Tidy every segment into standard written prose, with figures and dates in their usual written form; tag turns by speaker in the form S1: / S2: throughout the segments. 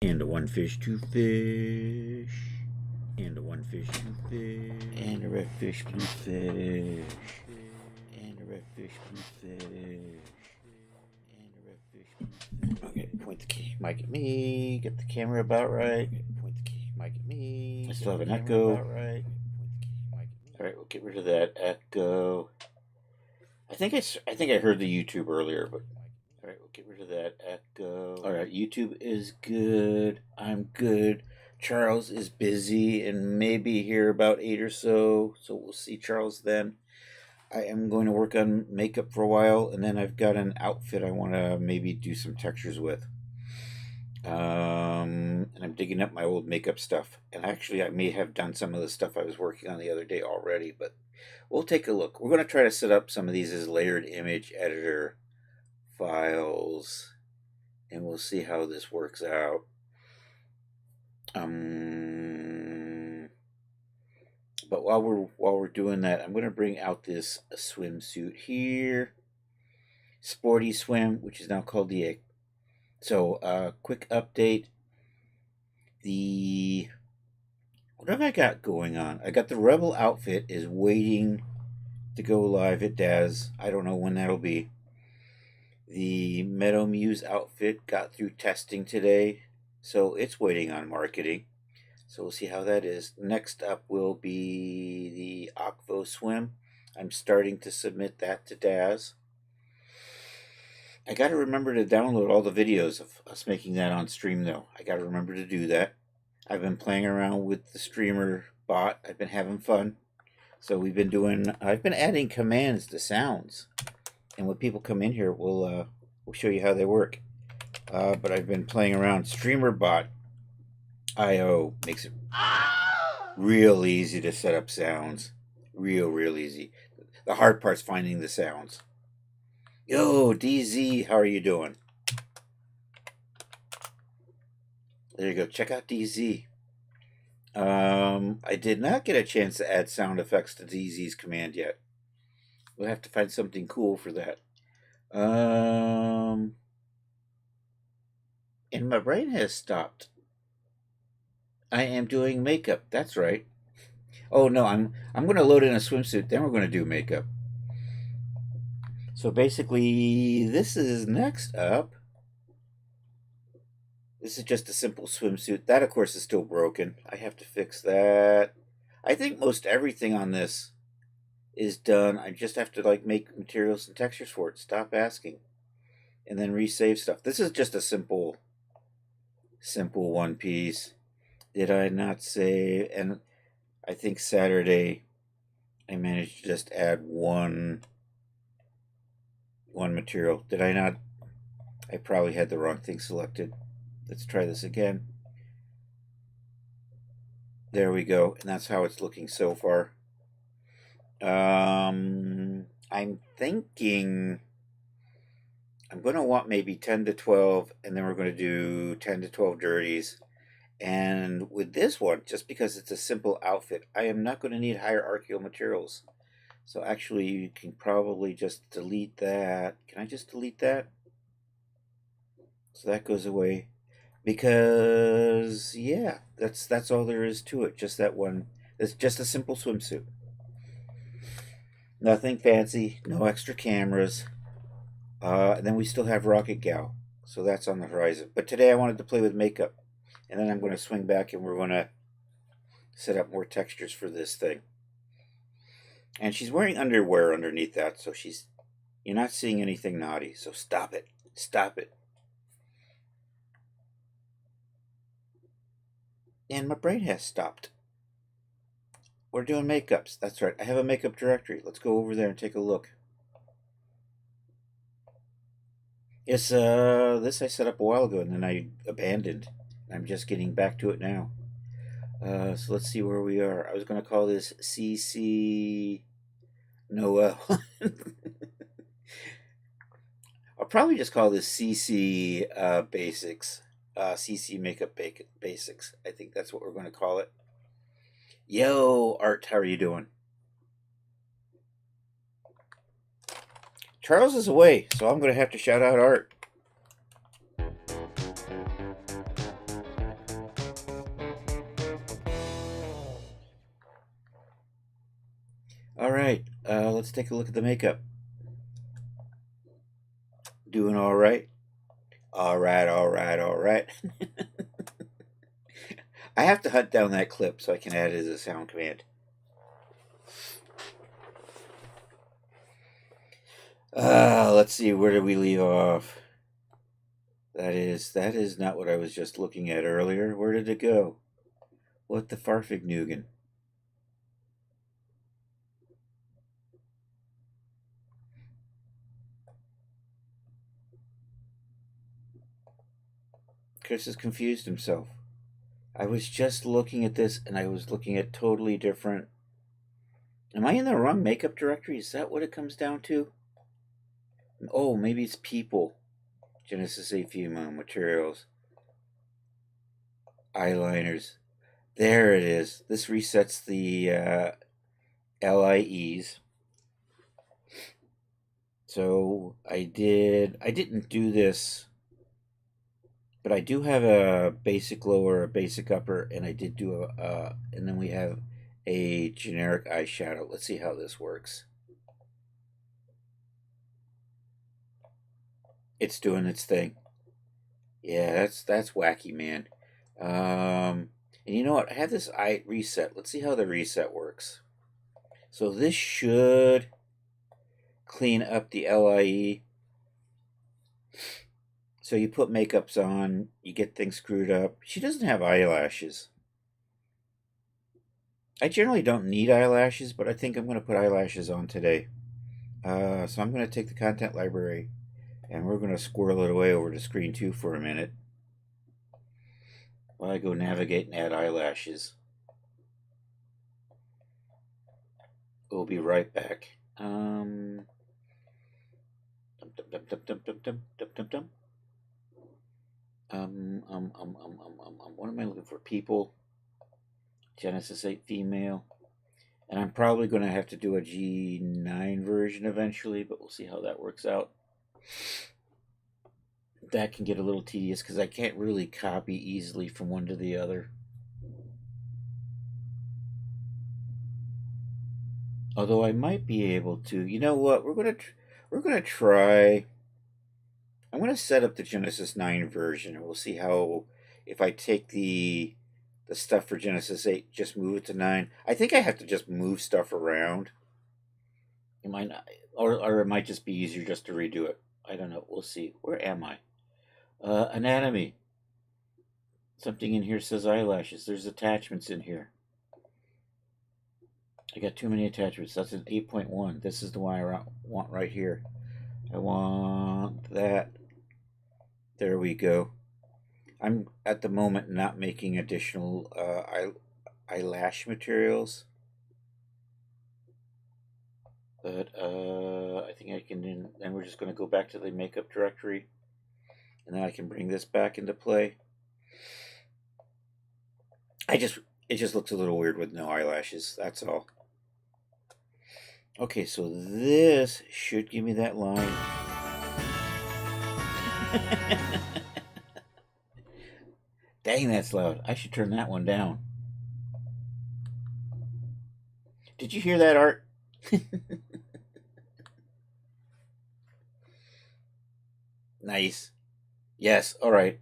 S1: And a one fish, two fish. And a one fish, two fish. And a red fish, blue fish. And a red fish, blue fish. And a red fish, blue fish. Okay, point the mic at me. Get the camera about right. Point the mic at me. I still have an echo. Right. All right, we'll get rid of that echo. I think I heard the YouTube earlier, but all right, we'll get rid of that echo. All right, YouTube is good. I'm good. Charles is busy and maybe here about 8 or so. So we'll see Charles then. I am going to work on makeup for a while, and then I've got an outfit I want to maybe do some textures with. And I'm digging up my old makeup stuff. And actually, I may have done some of the stuff I was working on the other day already, but we'll take a look. We're going to try to set up some of these as layered image editor files, and we'll see how this works out. But while we're doing that, I'm going to bring out this swimsuit here, Sporty Swim, which is now called the Egg. So, quick update. What have I got going on? I got the Rebel outfit is waiting to go live at Daz. I don't know when that'll be. The Meadow Muse outfit got through testing today, so it's waiting on marketing. So we'll see how that is. Next up will be the Akvo Swim. I'm starting to submit that to Daz. I got to remember to download all the videos of us making that on stream, though. I got to remember to do that. I've been playing around with the streamer bot. I've been having fun. So I've been adding commands to sounds. And when people come in here, we'll show you how they work. But I've been playing around. StreamerBot.io makes it real easy to set up sounds. Real easy. The hard part's finding the sounds. Yo, DZ, how are you doing? There you go. Check out DZ. I did not get a chance to add sound effects to DZ's command yet. We'll have to find something cool for that. And my brain has stopped. I am doing makeup. That's right. Oh no, I'm going to load in a swimsuit. Then we're going to do makeup. So basically, this is next up. This is just a simple swimsuit. That, of course, is still broken. I have to fix that. I think most everything on this is done. I just have to make materials and textures for it. Stop asking. And then resave stuff. This is just a simple one piece. Did I not save? And I think Saturday I managed to just add one one material. Did I not? I probably had the wrong thing selected. Let's try this again. There we go, and that's how it's looking so far. I'm thinking I'm going to want maybe 10 to 12, and then we're going to do 10 to 12 dirties. And with this one, just because it's a simple outfit, I am not going to need hierarchical materials. So actually, you can probably just delete that. Can I just delete that? So that goes away. Because, yeah, that's all there is to it. Just that one. It's just a simple swimsuit. Nothing fancy, no extra cameras. And then we still have Rocket Gal. So that's on the horizon. But today I wanted to play with makeup. And then I'm going to swing back and we're going to set up more textures for this thing. And she's wearing underwear underneath that, so you're not seeing anything naughty. So stop it. Stop it. And my brain has stopped. We're doing makeups. That's right. I have a makeup directory. Let's go over there and take a look. It's this I set up a while ago and then I abandoned. I'm just getting back to it now. So let's see where we are. I was going to call this CC Noel. I'll probably just call this CC Basics. CC Makeup Basics. I think that's what we're going to call it. Yo, Art, how are you doing? Charles is away, so I'm going to have to shout out Art. All right, let's take a look at the makeup. Doing all right? All right, all right, all right. I have to hunt down that clip so I can add it as a sound command. Let's see, where did we leave off? That is not what I was just looking at earlier. Where did it go? What the farfignugan? Chris has confused himself. I was just looking at this and I was looking at totally different. Am I in the wrong makeup directory? Is that what it comes down to? Oh, maybe it's people. Genesis 8 female materials. Eyeliners. There it is. This resets the LIEs. So I didn't do this, but I do have a basic lower, a basic upper, and I did do and then we have a generic eyeshadow. Let's see how this works. It's doing its thing. Yeah, that's wacky, man. And you know what? I have this eye reset. Let's see how the reset works. So this should clean up the LIE. So you put makeups on, you get things screwed up. She doesn't have eyelashes. I generally don't need eyelashes, but I think I'm going to put eyelashes on today. So I'm going to take the content library and we're going to squirrel it away over to screen 2 for a minute while I go navigate and add eyelashes. We'll be right back. What am I looking for? People. Genesis 8 female. And I'm probably going to have to do a G9 version eventually, but we'll see how that works out. That can get a little tedious because I can't really copy easily from one to the other. Although I might be able to. You know what? We're gonna try. I'm gonna set up the Genesis 9 version, and we'll see how, if I take the stuff for Genesis 8, just move it to 9. I think I have to just move stuff around. It might not, or it might just be easier just to redo it. I don't know. We'll see. Where am I? Anatomy. Something in here says eyelashes. There's attachments in here. I got too many attachments. That's an 8.1. This is the one I want right here. I want that. There we go. I'm at the moment not making additional eyelash materials, but I think I can. Then we're just going to go back to the makeup directory, and then I can bring this back into play. It just looks a little weird with no eyelashes. That's all. Okay, so this should give me that line. Dang, that's loud. I should turn that one down. Did you hear that, Art? Nice. Yes, all right.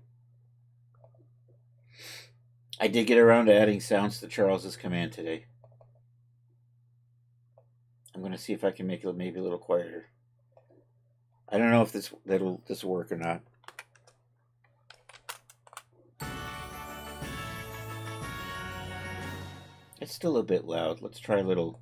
S1: I did get around to adding sounds to Charles's command today. I'm going to see if I can make it maybe a little quieter. I don't know if this will work or not. It's still a bit loud. Let's try a little.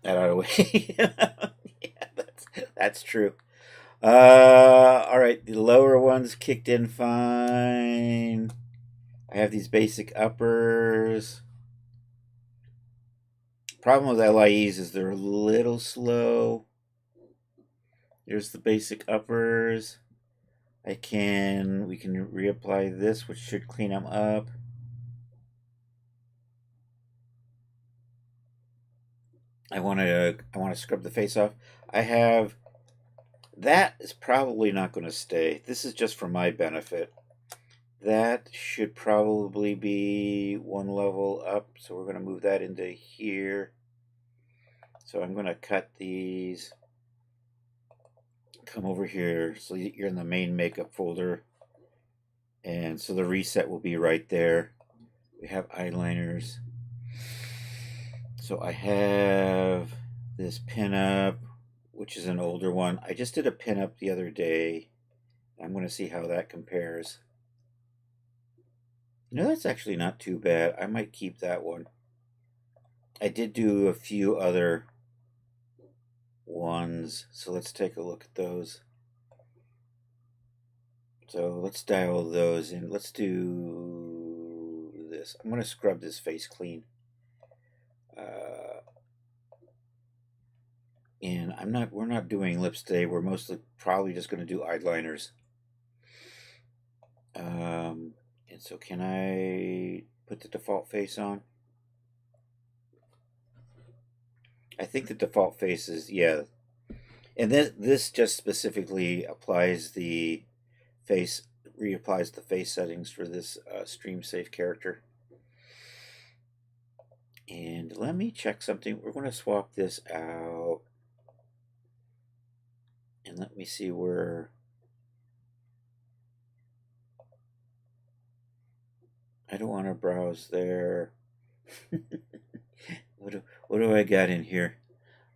S1: That out of the way. Yeah, that's true. All right, the lower ones kicked in fine. I have these basic uppers. Problem with LIEs is they're a little slow. Here's the basic uppers. We can reapply this, which should clean them up. I want to scrub the face off. I have that is probably not going to stay. This is just for my benefit. That should probably be one level up, so we're going to move that into here. So I'm going to cut these. Come over here, so you're in the main makeup folder, and so the reset will be right there. We have eyeliners. So I have this pinup, which is an older one. I just did a pinup the other day. I'm going to see how that compares. You know, that's actually not too bad. I might keep that one. I did do a few other ones, so let's take a look at those. So let's dial those in. Let's do this. I'm going to scrub this face clean. And we're not doing lips today. We're mostly probably just going to do eyeliners. And so can I put the default face on? I think the default face is, yeah. And this just specifically applies the face, reapplies the face settings for this stream safe character. And let me check something. We're going to swap this out. And let me see where... I don't want to browse there. What do I got in here?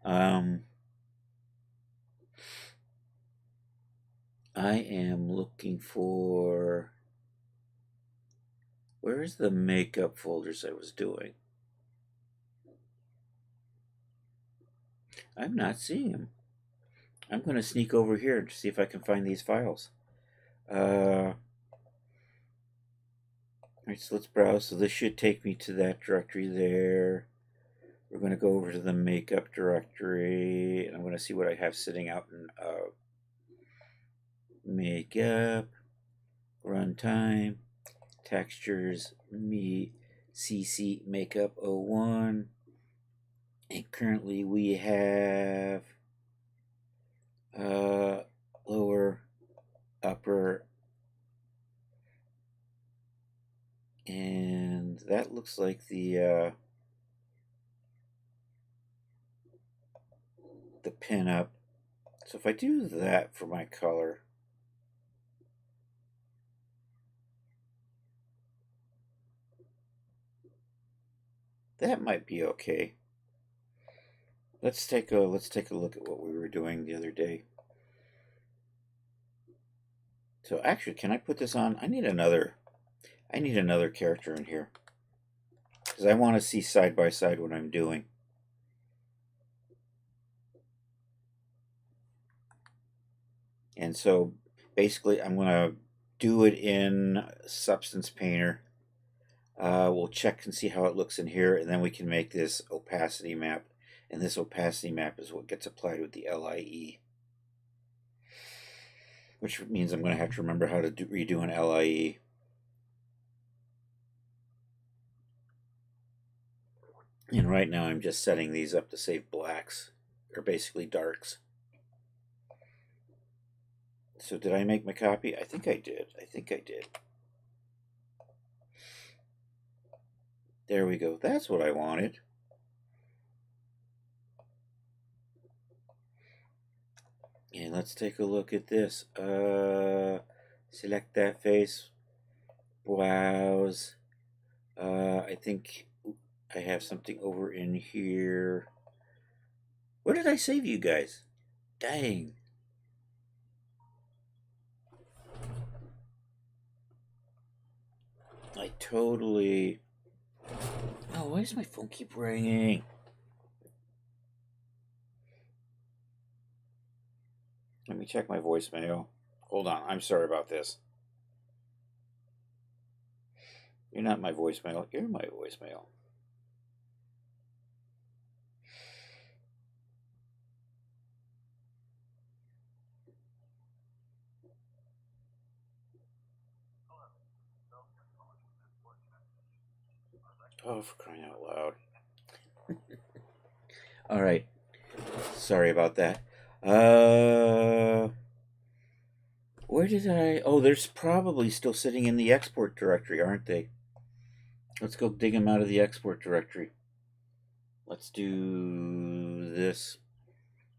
S1: I am looking for... Where's the makeup folders I was doing? I'm not seeing them. I'm going to sneak over here to see if I can find these files. Alright, so let's browse. So this should take me to that directory there. We're going to go over to the makeup directory, and I'm going to see what I have sitting out in makeup, runtime, textures, CC makeup 01. And currently we have lower, upper, and that looks like the pinup. So if I do that for my color, that might be okay. Let's take a look at what we were doing the other day. So actually, can I put this on? I need another character in here because I want to see side by side what I'm doing. And so basically I'm going to do it in Substance Painter. We'll check and see how it looks in here, and then we can make this opacity map. And this opacity map is what gets applied with the LIE. Which means I'm going to have to remember how to redo an LIE. And right now I'm just setting these up to save blacks, or basically darks. So did I make my copy? I think I did. There we go. That's what I wanted. And let's take a look at this. Select that face. Browse. I think I have something over in here. Where did I save you guys? Dang. I totally... Oh, why does my phone keep ringing? Let me check my voicemail. Hold on, I'm sorry about this. You're not my voicemail, you're my voicemail. Oh, for crying out loud. All right. Sorry about that. Where did I... Oh, there's probably still sitting in the export directory, aren't they? Let's go dig them out of the export directory. Let's do this.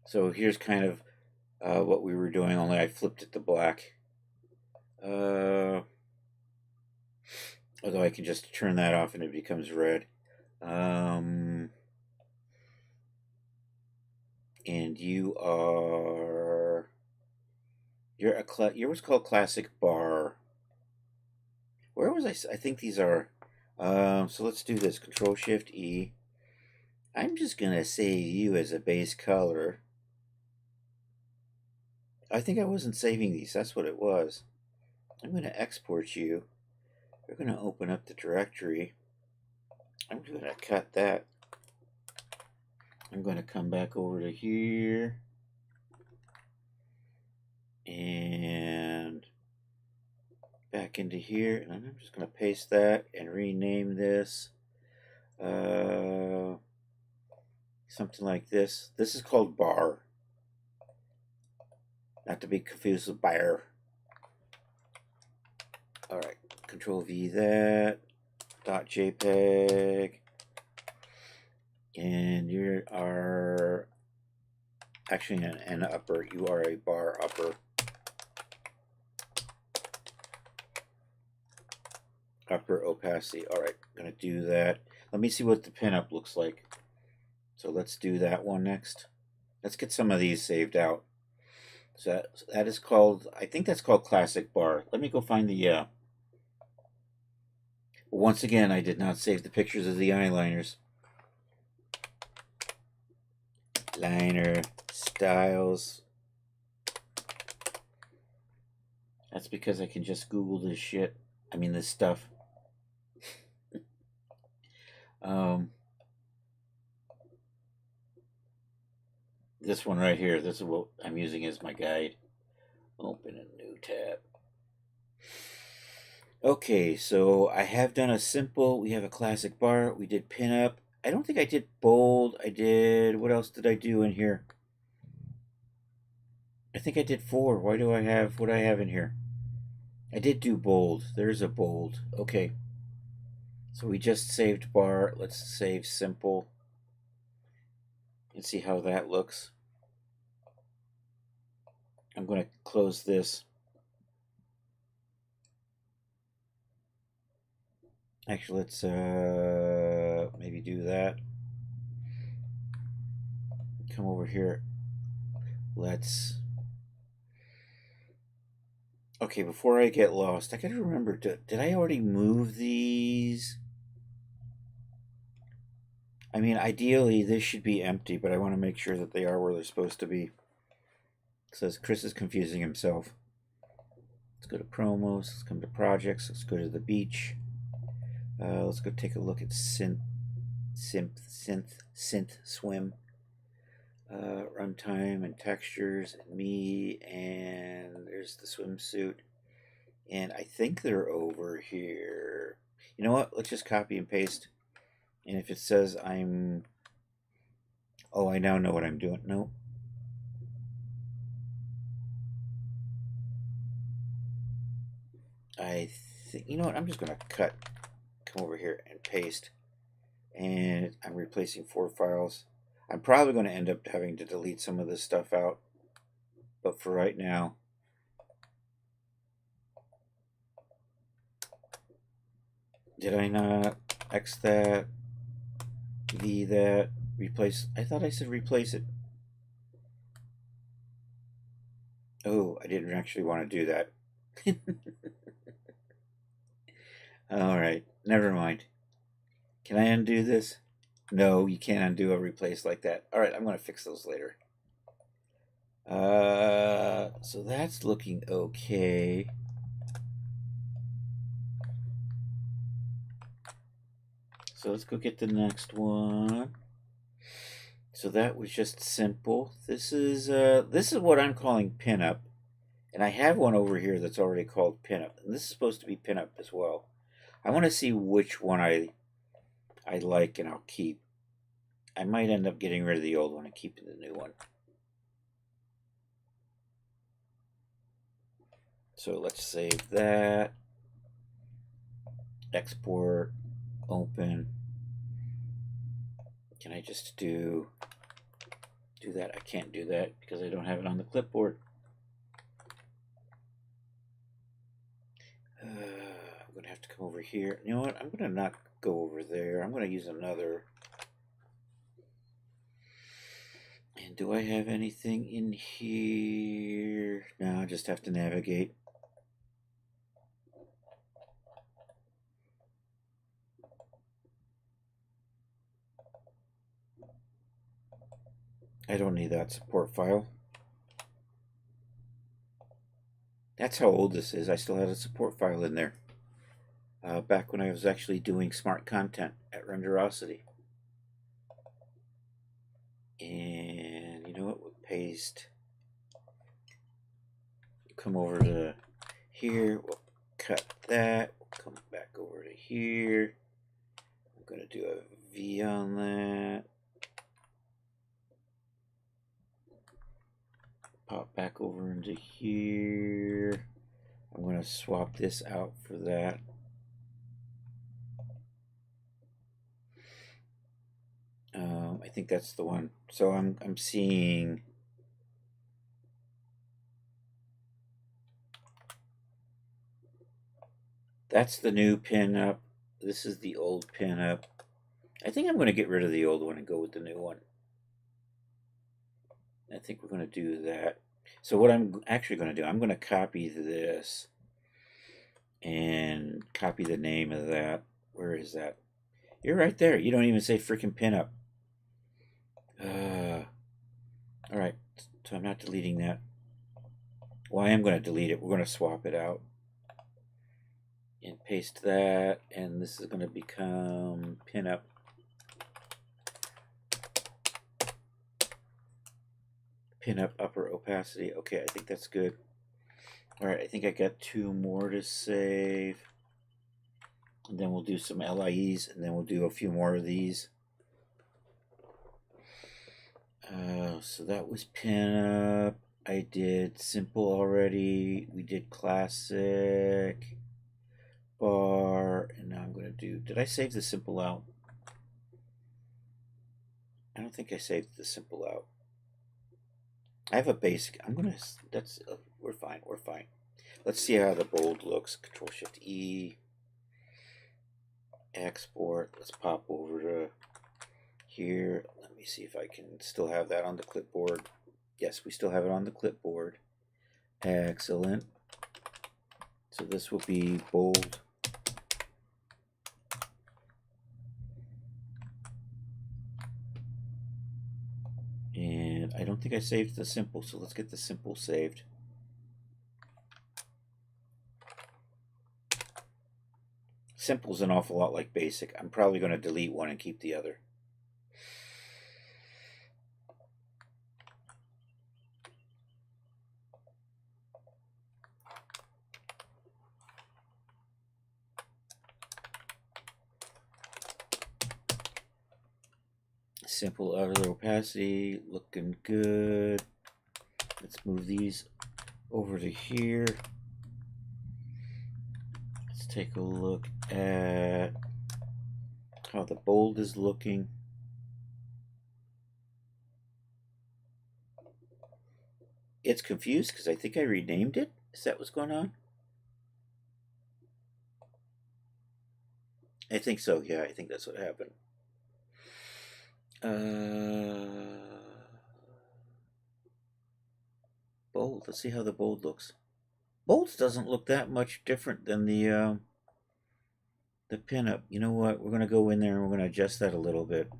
S1: So here's kind of what we were doing, only I flipped it to black. Although I can just turn that off and it becomes red. And you're what's called classic bar. Where was I? I think these are. So let's do this. Control Shift E. I'm just gonna save you as a base color. I think I wasn't saving these. That's what it was. I'm gonna export you. We're gonna open up the directory. I'm gonna cut that. I'm gonna come back over to here. And back into here, and I'm just going to paste that and rename this something like this. This is called bar, not to be confused with bar. All right, Control V that .jpg, and you are actually an upper. You are a bar upper. Upper opacity. All right, I'm gonna do that. Let me see what the pinup looks like. So let's do that one next. Let's get some of these saved out. So that is called, I think that's called Classic Bar. Let me go find the, once again, I did not save the pictures of the eyeliners. Liner, styles. That's because I can just Google this shit. I mean, this stuff. This one right here, this is what I'm using as my guide. Open a new tab. Okay, so I have done a simple, we have a classic bar, we did pinup. I don't think I did bold, what else did I do in here? I think I did 4. Why do I have what I have in here? I did do bold, there's a bold, okay. So we just saved bar, let's save simple and see how that looks. I'm going to close this. Actually, let's maybe do that. Come over here. Let's... Okay, before I get lost, I gotta remember, did I already move these? I mean, ideally, this should be empty, but I want to make sure that they are where they're supposed to be. It says Chris is confusing himself. Let's go to promos. Let's come to projects. Let's go to the beach. Let's go take a look at synth swim. Runtime and textures and me, and there's the swimsuit. And I think they're over here. You know what? Let's just copy and paste. And if it says I'm... Oh, I now know what I'm doing. No. I think... You know what? I'm just going to come over here and paste. And I'm replacing 4 files. I'm probably going to end up having to delete some of this stuff out. But for right now... Did I not X that? V that? Replace... I thought I said replace it. Oh, I didn't actually want to do that. Alright, never mind. Can I undo this? No, you can't undo a replace like that. Alright, I'm going to fix those later. So that's looking okay. So let's go get the next one. So that was just simple. This is what I'm calling pinup. And I have one over here that's already called pinup. And this is supposed to be pinup as well. I want to see which one I like and I'll keep. I might end up getting rid of the old one and keeping the new one. So let's save that. Export, open. Can I just do that? I can't do that because I don't have it on the clipboard. I'm going to have to come over here. You know what? I'm going to not go over there. I'm going to use another. And do I have anything in here? No, I just have to navigate. I don't need that support file. That's how old this is. I still had a support file in there. Back when I was actually doing smart content at Renderosity. And you know what? We'll paste. Come over to here. We'll cut that. We'll come back over to here. I'm going to do a V on that. Pop back over into here. I'm going to swap this out for that. I think that's the one. So I'm seeing that's the new pinup. This is the old pinup. I think I'm going to get rid of the old one and go with the new one. I think we're going to do that. So what I'm actually going to do, I'm going to copy this and copy the name of that. Where is that? You're right there. You don't even say freaking pinup. All right, so I'm not deleting that. Well, I am going to delete it. We're going to swap it out and paste that, and this is going to become pinup. Pinup upper opacity. Okay, I think that's good. All right, I think I got 2 more to save. And then we'll do some LIEs, and then we'll do a few more of these. So that was pinup. I did simple already. We did classic, bar, and now I'm going to do... Did I save the simple out? I don't think I saved the simple out. I have a basic. I'm going to... That's... we're fine. We're fine. Let's see how the bold looks. Control-Shift-E. Export. Let's pop over to here. Let me see if I can still have that on the clipboard. Yes, we still have it on the clipboard. Excellent. So this will be bold. And I don't think I saved the simple, so let's get the simple saved. Simple's an awful lot like basic. I'm probably going to delete one and keep the other. Simple outer opacity, looking good. Let's move these over to here. Let's take a look at how the bold is looking. It's confused because I think I renamed it. Is that what's going on? I think so, yeah, I think that's what happened. Bold, let's see how the bold looks. Bold doesn't look that much different than the pinup. You know what, we're going to go in there and we're going to adjust that a little bit.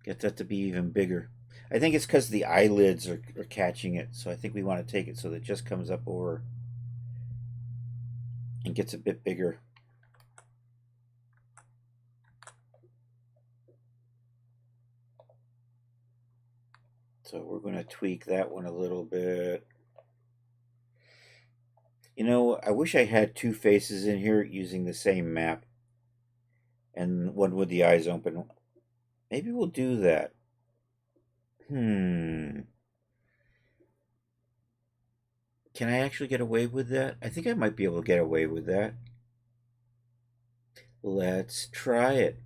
S1: Get that to be even bigger. I think it's because the eyelids are catching it, so I think we want to take it so that it just comes up over and gets a bit bigger. So we're going to tweak that one a little bit. You know, I wish I had two faces in here using the same map. And one with the eyes open. Maybe we'll do that. Can I actually get away with that? I think I might be able to get away with that. Let's try it.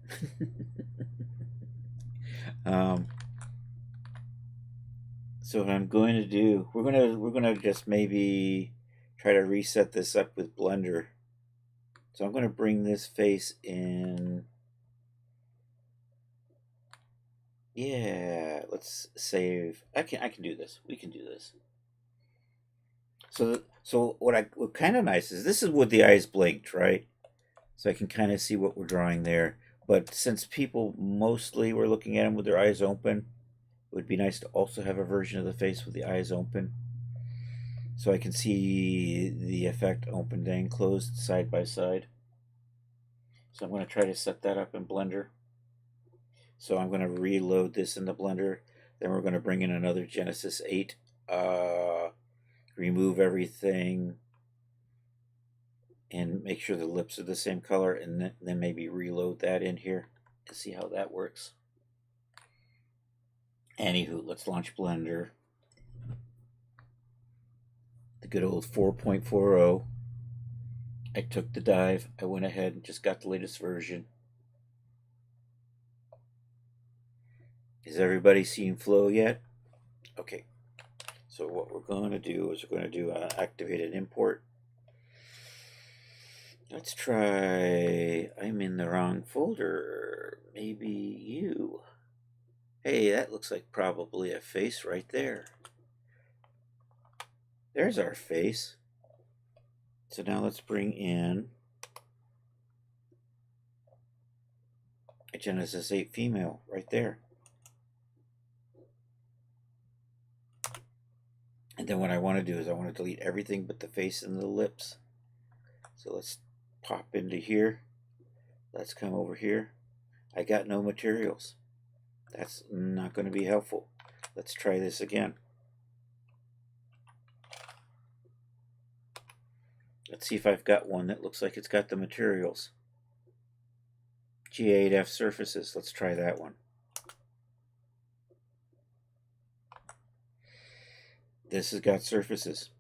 S1: So what I'm going to do, we're gonna just maybe try to reset this up with Blender. So I'm going to bring this face in. Yeah, let's save. I can do this. We can do this. So what kind of nice is this is with the eyes blinked, right? So I can kind of see what we're drawing there. But since people mostly were looking at them with their eyes open, it would be nice to also have a version of the face with the eyes open. So I can see the effect opened and closed side by side. So I'm going to try to set that up in Blender. So I'm going to reload this in the Blender. Then we're going to bring in another Genesis 8. Remove everything. And make sure the lips are the same color. And then maybe reload that in here. And see how that works. Anywho, let's launch Blender. The good old 4.40. I took the dive. I went ahead and just got the latest version. Is everybody seeing flow yet? Okay. So what we're going to do is we're going to do an activated import. Let's try, I'm in the wrong folder. Maybe you. Hey, that looks like probably a face right there. There's our face. So now let's bring in a Genesis 8 female right there. And then what I want to do is I want to delete everything but the face and the lips. So let's pop into here. Let's come over here. I got no materials. That's not going to be helpful. Let's try this again. Let's see if I've got one that looks like it's got the materials. G8F surfaces. Let's try that one. This has got surfaces.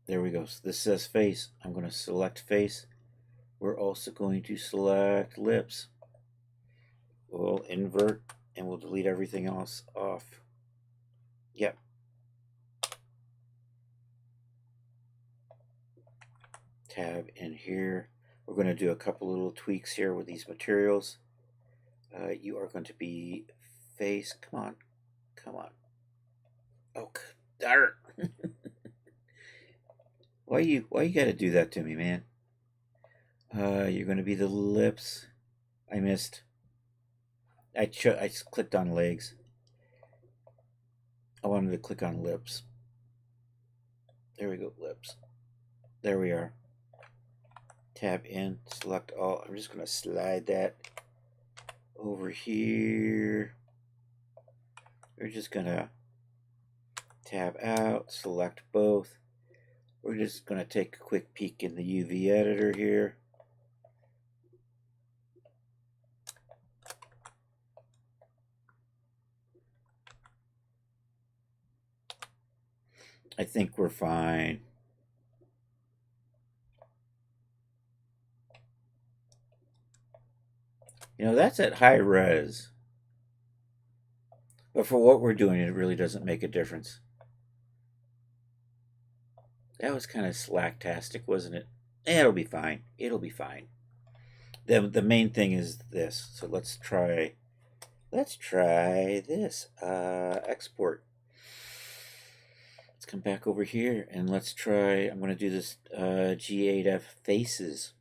S1: There we go. So this says face. I'm going to select face. We're also going to select lips. We'll invert and we'll delete everything else off. Yep. Tab in here. We're going to do a couple little tweaks here with these materials. You are going to be face. Come on. Come on. Oh, darn. Why you gotta do that to me, man? You're gonna be the lips. I missed. I clicked on legs. I wanted to click on lips. There we go, lips. There we are. Tab in, select all. I'm just gonna slide that over here. We're just gonna tab out, select both. We're just gonna take a quick peek in the UV editor here. I think we're fine. You know, that's at high res. But for what we're doing, it really doesn't make a difference. That was kind of slacktastic, wasn't it? It'll be fine. It'll be fine. The main thing is this. So let's try this. Export. Let's come back over here and let's try, I'm going to do this G8F faces.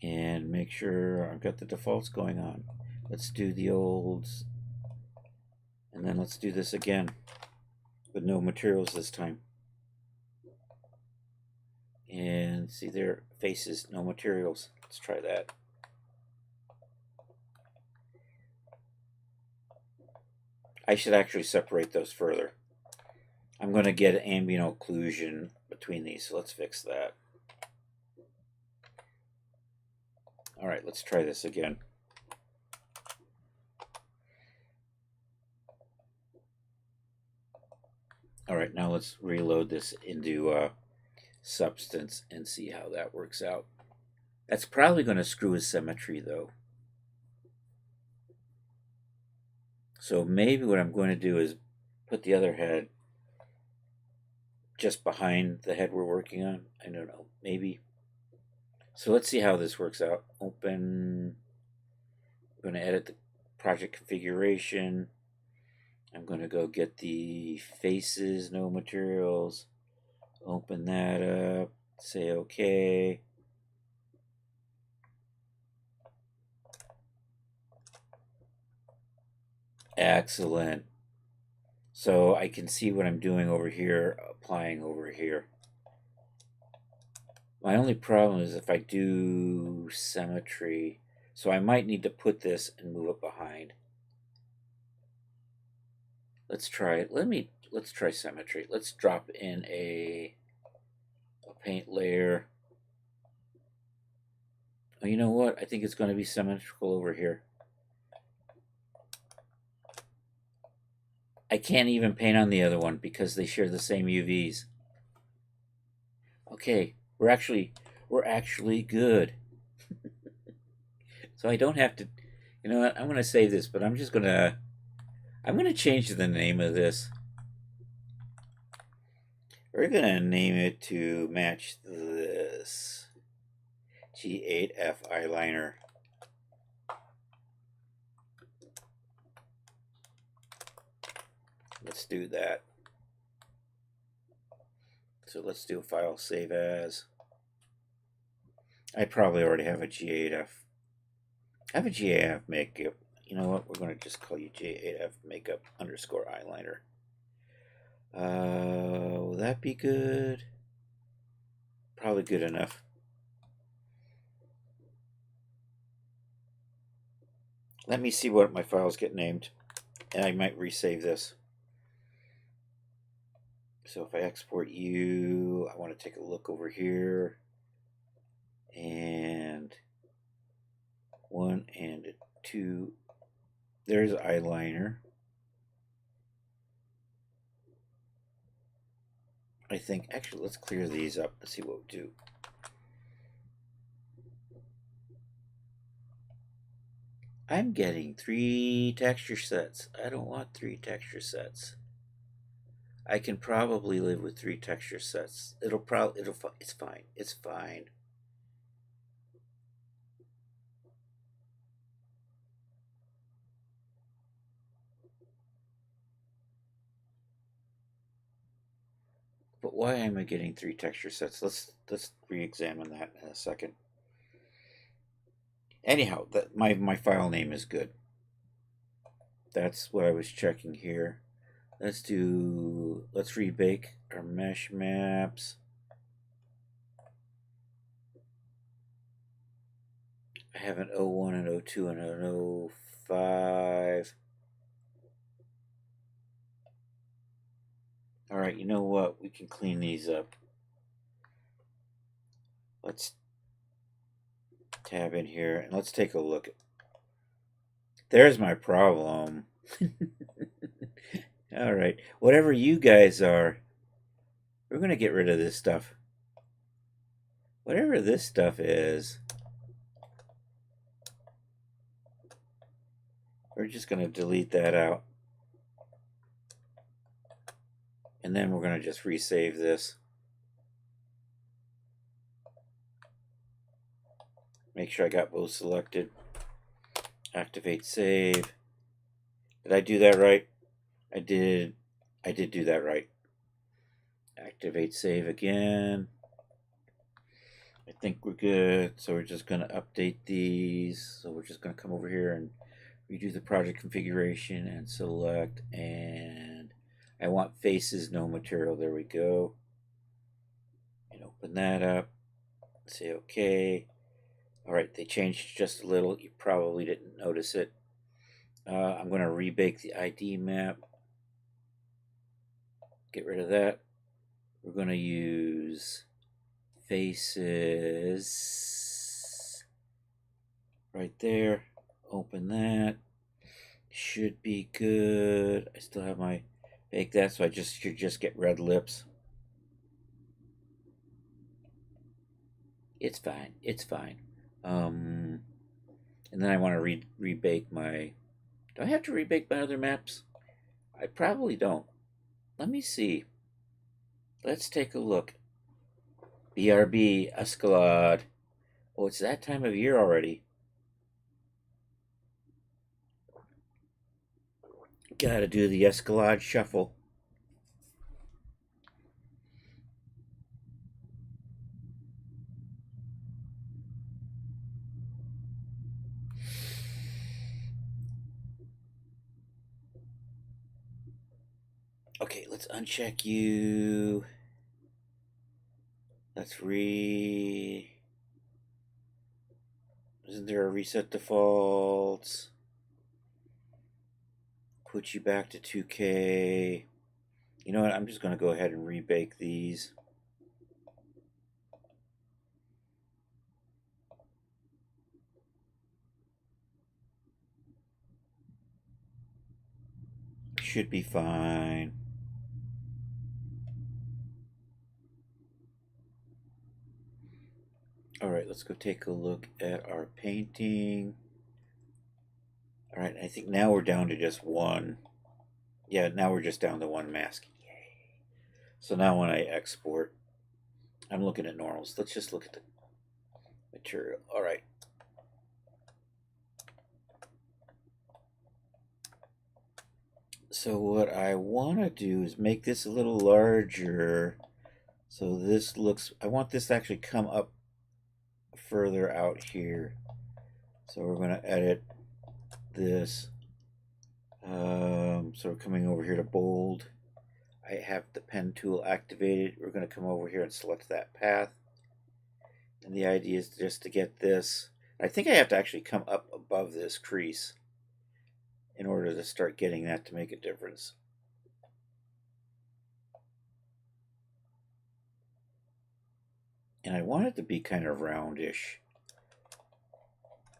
S1: And make sure I've got the defaults going on. Let's do the olds. And then let's do this again with no materials this time. And see their faces, no materials. Let's try that. I should actually separate those further. I'm going to get ambient occlusion between these, so let's fix that. All right, let's try this again. All right, now let's reload this into Substance and see how that works out. That's probably going to screw with symmetry, though. So maybe what I'm going to do is put the other head just behind the head we're working on. I don't know, maybe. So let's see how this works out. Open. I'm going to edit the project configuration. I'm going to go get the faces, no materials. Open that up. Say OK. Excellent. So I can see what I'm doing over here, applying over here. My only problem is if I do symmetry, so I might need to put this and move it behind. Let's try it. Let's try symmetry. Let's drop in a paint layer. Oh, you know what? I think it's going to be symmetrical over here. I can't even paint on the other one because they share the same UVs. Okay, we're actually good. So I don't have to, you know what? I'm going to save this, but I'm going to change the name of this. We're going to name it to match this G8F eyeliner. Let's do that. So let's do a file save as. I probably already have a G8F. I have a G8F makeup. You know what? We're going to just call you G8F makeup underscore eyeliner. Will that be good? Probably good enough. Let me see what my files get named, and I might resave this. So if I export you, I want to take a look over here. And 1 and 2. There's eyeliner. I think, actually, let's clear these up and see what we do. I'm getting 3 texture sets. I don't want 3 texture sets. I can probably live with 3 texture sets. It's fine. It's fine. why am I getting 3 texture sets? Let's re-examine that in a second. Anyhow, my file name is good. That's what I was checking here. Let's rebake our mesh maps. I have an 01 and 02 and an 05. All right, you know what? We can clean these up. Let's tab in here and let's take a look. There's my problem. All right, whatever you guys are, we're going to get rid of this stuff. Whatever this stuff is, we're just going to delete that out. And then we're going to just resave this. Make sure I got both selected. Activate save. Did I do that right? I did do that right. Activate save again. I think we're good. So we're just going to update these. So we're just going to come over here and redo the project configuration and select, and I want faces, no material. There we go. And open that up. Say OK. All right, they changed just a little. You probably didn't notice it. I'm going to rebake the ID map. Get rid of that. We're going to use faces right there. Open that. Should be good. I still have my bake that, so I should just get red lips. It's fine. It's fine. And then I want to rebake my. Do I have to rebake my other maps? I probably don't. Let me see. Let's take a look. BRB, Escalade. Oh, it's that time of year already. Gotta do the Escalade shuffle. Okay, let's uncheck you. Let's Isn't there a reset defaults? Put you back to 2K. You know what? I'm just going to go ahead and rebake these. Should be fine. All right, let's go take a look at our painting. All right, I think now we're down to just one. Yeah, now we're just down to one mask. Yay. So now when I export, I'm looking at normals. Let's just look at the material. All right. So what I want to do is make this a little larger. So this looks, I want this to actually come up further out here. So we're going to edit this. So we're coming over here to bold. I have the pen tool activated. We're going to come over here and select that path. And the idea is just to get this. I think I have to actually come up above this crease in order to start getting that to make a difference. And I want it to be kind of roundish.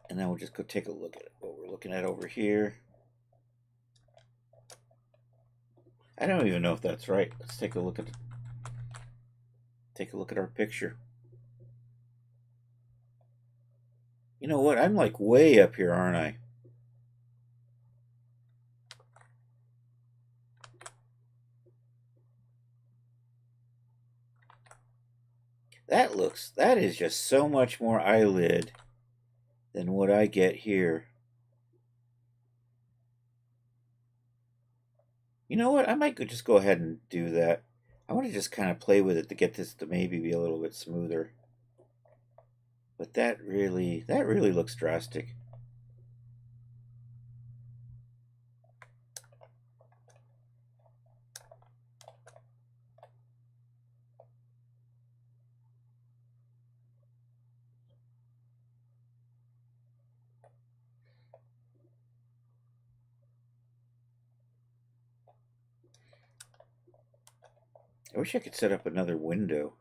S1: And then we'll just go take a look at what we're looking at over here. I don't even know if that's right. Let's take a look at our picture. You know what? I'm like way up here, aren't I? That is just so much more eyelid than what I get here. You know what? I might just go ahead and do that. I want to just kind of play with it to get this to maybe be a little bit smoother. But that really looks drastic. I wish I could set up another window.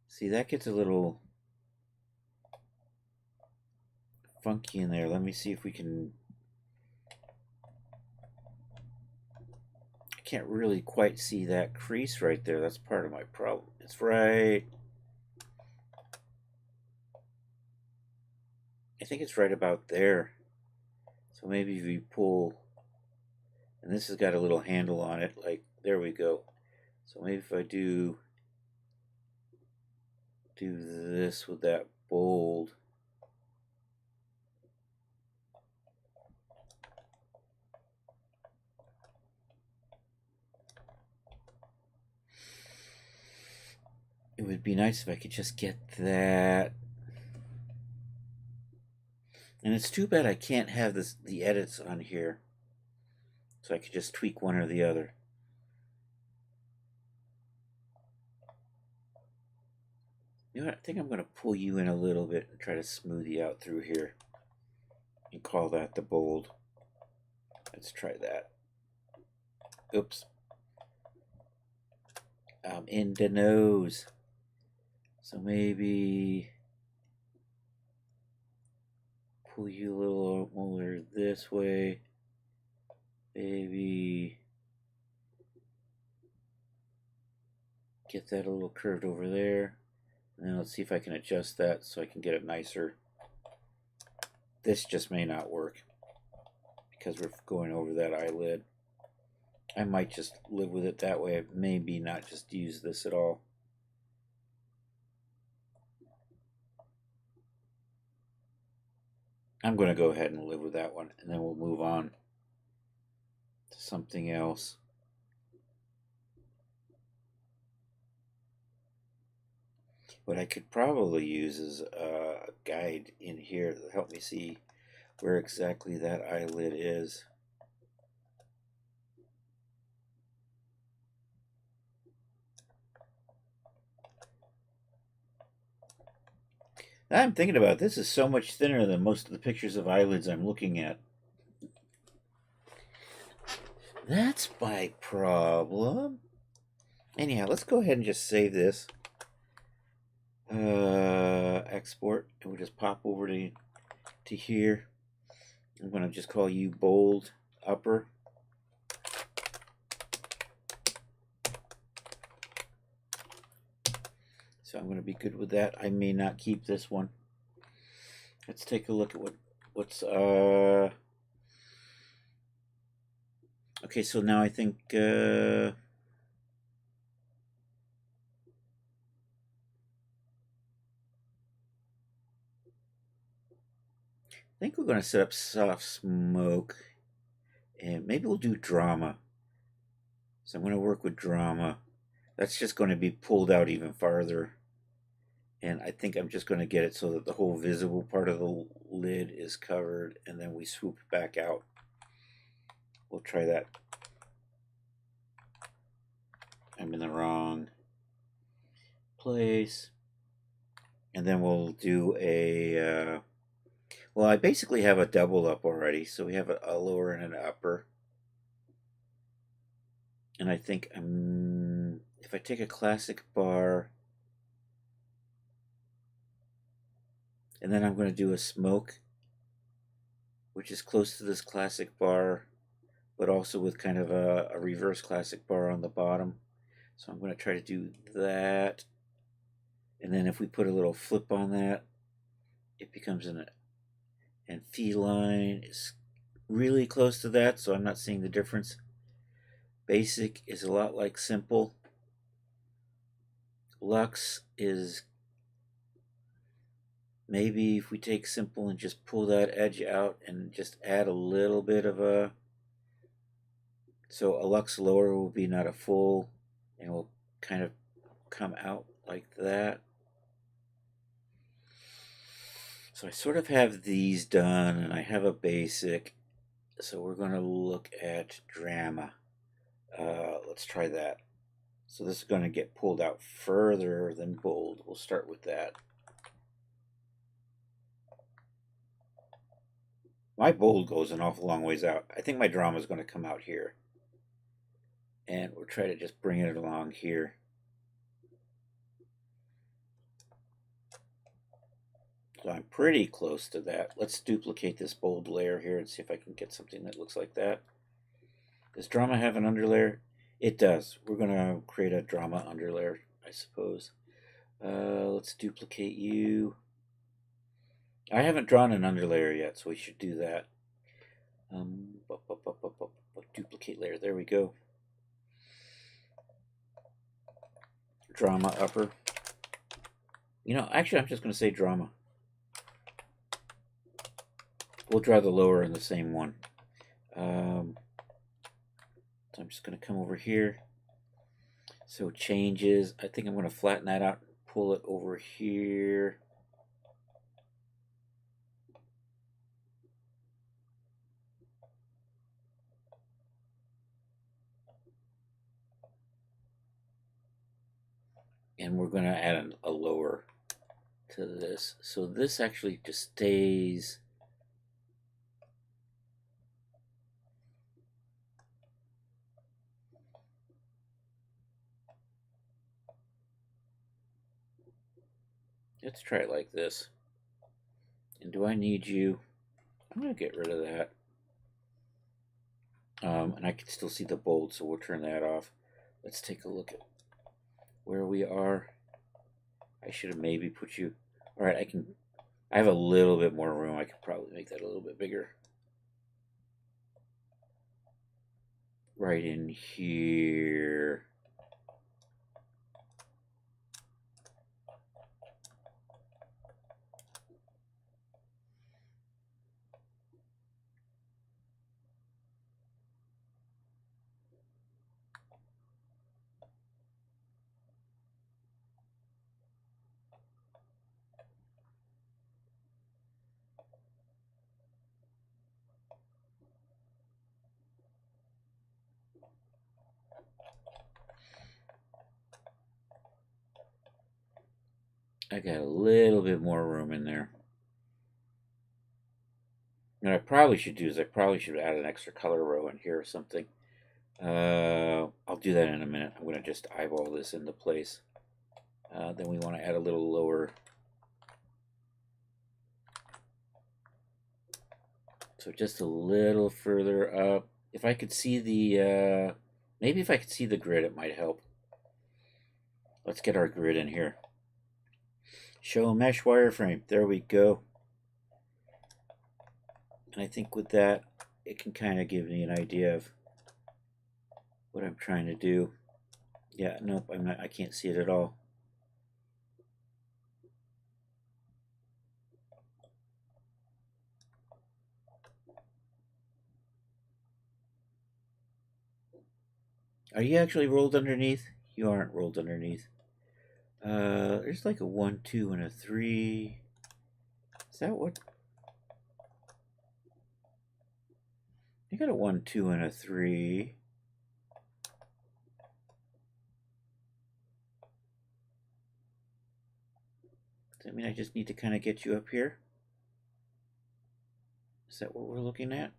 S1: See, that gets a little funky in there. Let me see if we can... I can't really quite see that crease right there. That's part of my problem. It's right... I think it's right about there. So maybe if we pull... And this has got a little handle on it. Like, there we go. So maybe if I do this with that bold... It would be nice if I could just get that. And it's too bad I can't have the edits on here. So I could just tweak one or the other. You know what? I think I'm going to pull you in a little bit and try to smooth you out through here. And call that the bold. Let's try that. Oops. In the nose. So maybe pull you a little more this way. Maybe get that a little curved over there. And then let's see if I can adjust that so I can get it nicer. This just may not work because we're going over that eyelid. I might just live with it that way. Maybe not just use this at all. I'm going to go ahead and live with that one, and then we'll move on to something else. What I could probably use is a guide in here to help me see where exactly that eyelid is. Now I'm thinking about it, this is so much thinner than most of the pictures of eyelids I'm looking at. That's my problem. Anyhow, let's go ahead and just save this. Export, and we'll just pop over to here. I'm going to just call you bold upper. So I'm going to be good with that. I may not keep this one. Let's take a look at what's okay, so now I think we're going to set up soft smoke, and maybe we'll do drama. So I'm going to work with drama. That's just going to be pulled out even farther. And I think I'm just going to get it so that the whole visible part of the lid is covered, and then we swoop back out. We'll try that. I'm in the wrong place. And then we'll do a... well, I basically have a double up already, so we have a lower and an upper. And I think if I take a classic bar, and then I'm going to do a smoke, which is close to this classic bar, but also with kind of a reverse classic bar on the bottom. So I'm going to try to do that. And then if we put a little flip on that, it becomes an feline is really close to that, so I'm not seeing the difference. Basic is a lot like simple. Luxe is maybe if we take simple and just pull that edge out and just add a little bit of a So a lux lower will be not a full, and will kind of come out like that. So I sort of have these done, and I have a basic. So we're going to look at drama. Let's try that. So this is going to get pulled out further than bold. We'll start with that. My bold goes an awful long ways out. I think my drama is going to come out here. And we'll try to just bring it along here. So I'm pretty close to that. Let's duplicate this bold layer here and see if I can get something that looks like that. Does drama have an underlayer? It does. We're going to create a drama underlayer, I suppose. Let's duplicate you. I haven't drawn an underlayer yet, so we should do that. Duplicate layer. There we go. Drama upper. You know, actually, I'm just going to say drama. We'll draw the lower in the same one. So I'm just going to come over here. So changes. I think I'm going to flatten that out, pull it over here. And we're going to add a lower to this. So this actually just stays. Let's try it like this. And do I need you? I'm going to get rid of that. And I can still see the bold, so we'll turn that off. Let's take a look at where we are. I should have maybe put you. All right, I have a little bit more room. I could probably make that a little bit bigger. Right in here. I got a little bit more room in there. What I probably should do is I probably should add an extra color row in here or something. I'll do that in a minute. I'm going to just eyeball this into place. Then we want to add a little lower. So just a little further up. If I could see the, maybe if I could see the grid, it might help. Let's get our grid in here. Show mesh wireframe. There we go. And I think with that, it can kind of give me an idea of what I'm trying to do. Yeah, nope, I can't see it at all. Are you actually rolled underneath? You aren't rolled underneath. There's like a 1, 2, and a 3. Is that what? I got a 1, 2, and a 3. Does that mean I just need to kind of get you up here? Is that what we're looking at?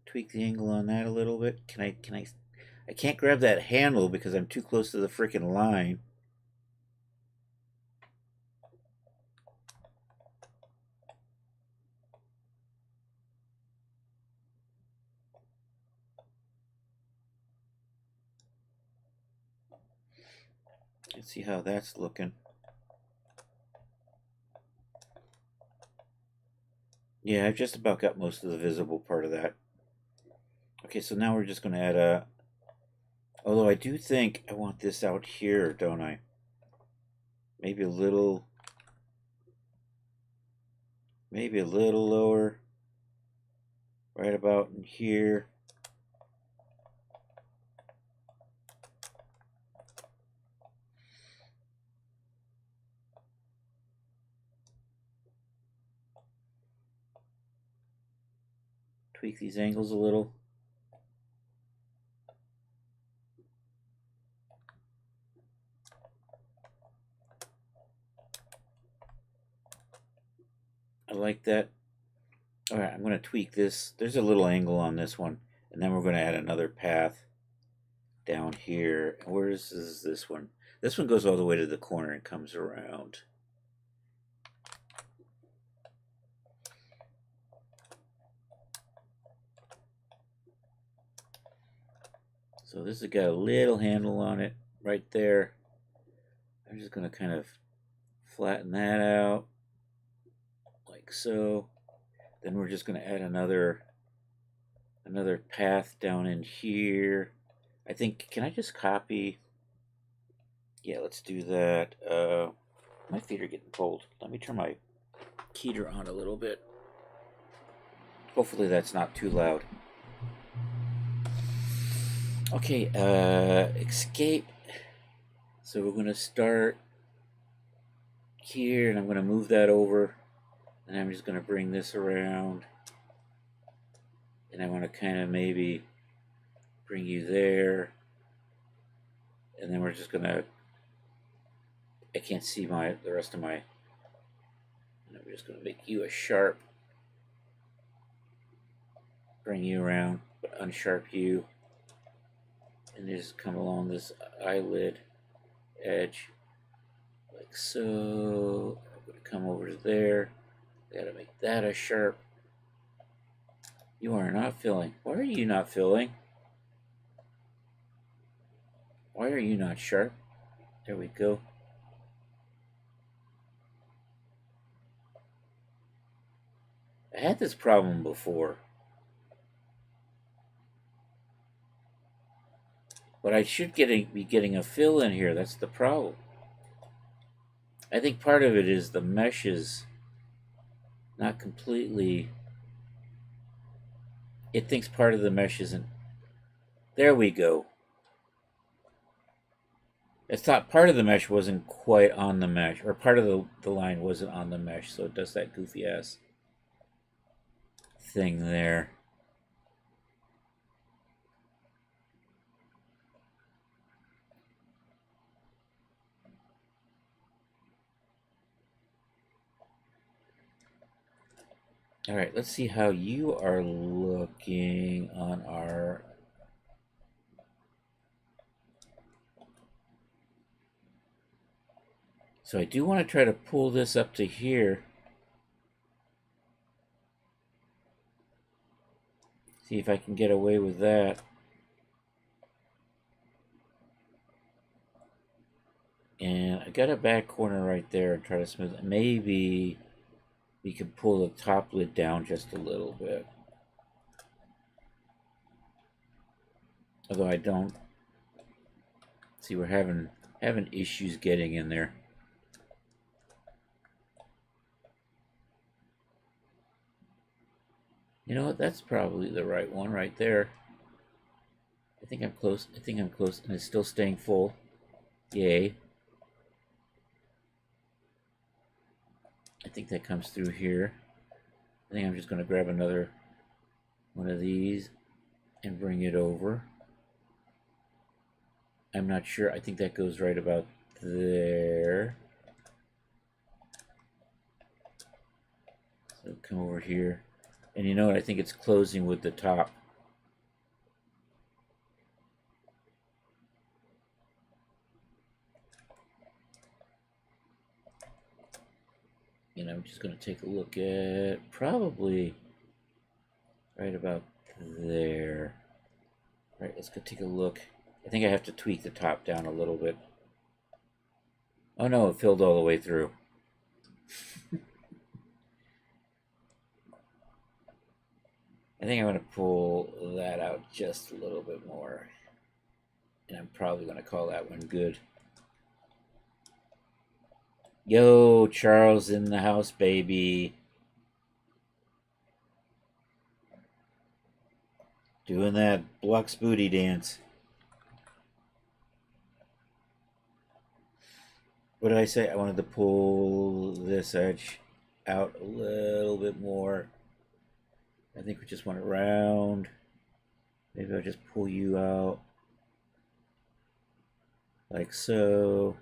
S1: Tweak the angle on that a little bit. I can't grab that handle because I'm too close to the freaking line. Let's see how that's looking. Yeah, I've just about got most of the visible part of that. Okay, so now we're just going to add a... Although I do think I want this out here, don't I? maybe a little lower, right about in here. Tweak these angles a little. I like that. All right, I'm going to tweak this. There's a little angle on this one, and then we're going to add another path down here. Where is this one? This one goes all the way to the corner and comes around. So this has got a little handle on it right there. I'm just going to kind of flatten that out like so. Then we're just going to add another path down in here. I think, can I just copy? Yeah, let's do that. My feet are getting cold. Let me turn my heater on a little bit. Hopefully that's not too loud. Okay, escape. So we're going to start here, and I'm going to move that over. And I'm just going to bring this around. And I want to kind of maybe bring you there. And then we're just going to, I can't see the rest of my, we're just going to make you a sharp. Bring you around, but unsharp you. And just come along this eyelid edge like so. I'm going to come over to there. Got to make that a sharp. You are not filling. Why are you not filling? Why are you not sharp? There we go. I had this problem before. But I should be getting a fill in here. That's the problem. I think part of it is the mesh is not completely. It thinks part of the mesh isn't. There we go. It thought part of the mesh wasn't quite on the mesh, or part of the line wasn't on the mesh, so it does that goofy ass thing there. All right, let's see how you are looking on our. So I do want to try to pull this up to here. See if I can get away with that. And I got a back corner right there and try to smooth it. Maybe we could pull the top lid down just a little bit. Although I don't. See, we're having issues getting in there. You know what? That's probably the right one right there. I think I'm close. I think I'm close. And it's still staying full. Yay. I think that comes through here. I think I'm just going to grab another one of these and bring it over. I'm not sure. I think that goes right about there. So come over here. And you know what? I think it's closing with the top. And I'm just going to take a look at probably right about there. All right, let's go take a look. I think I have to tweak the top down a little bit. Oh no, it filled all the way through. I think I'm going to pull that out just a little bit more. And I'm probably going to call that one good. Yo, Charles in the house, baby. Doing that Blux booty dance. What did I say? I wanted to pull this edge out a little bit more. I think we just want it round. Maybe I'll just pull you out like so.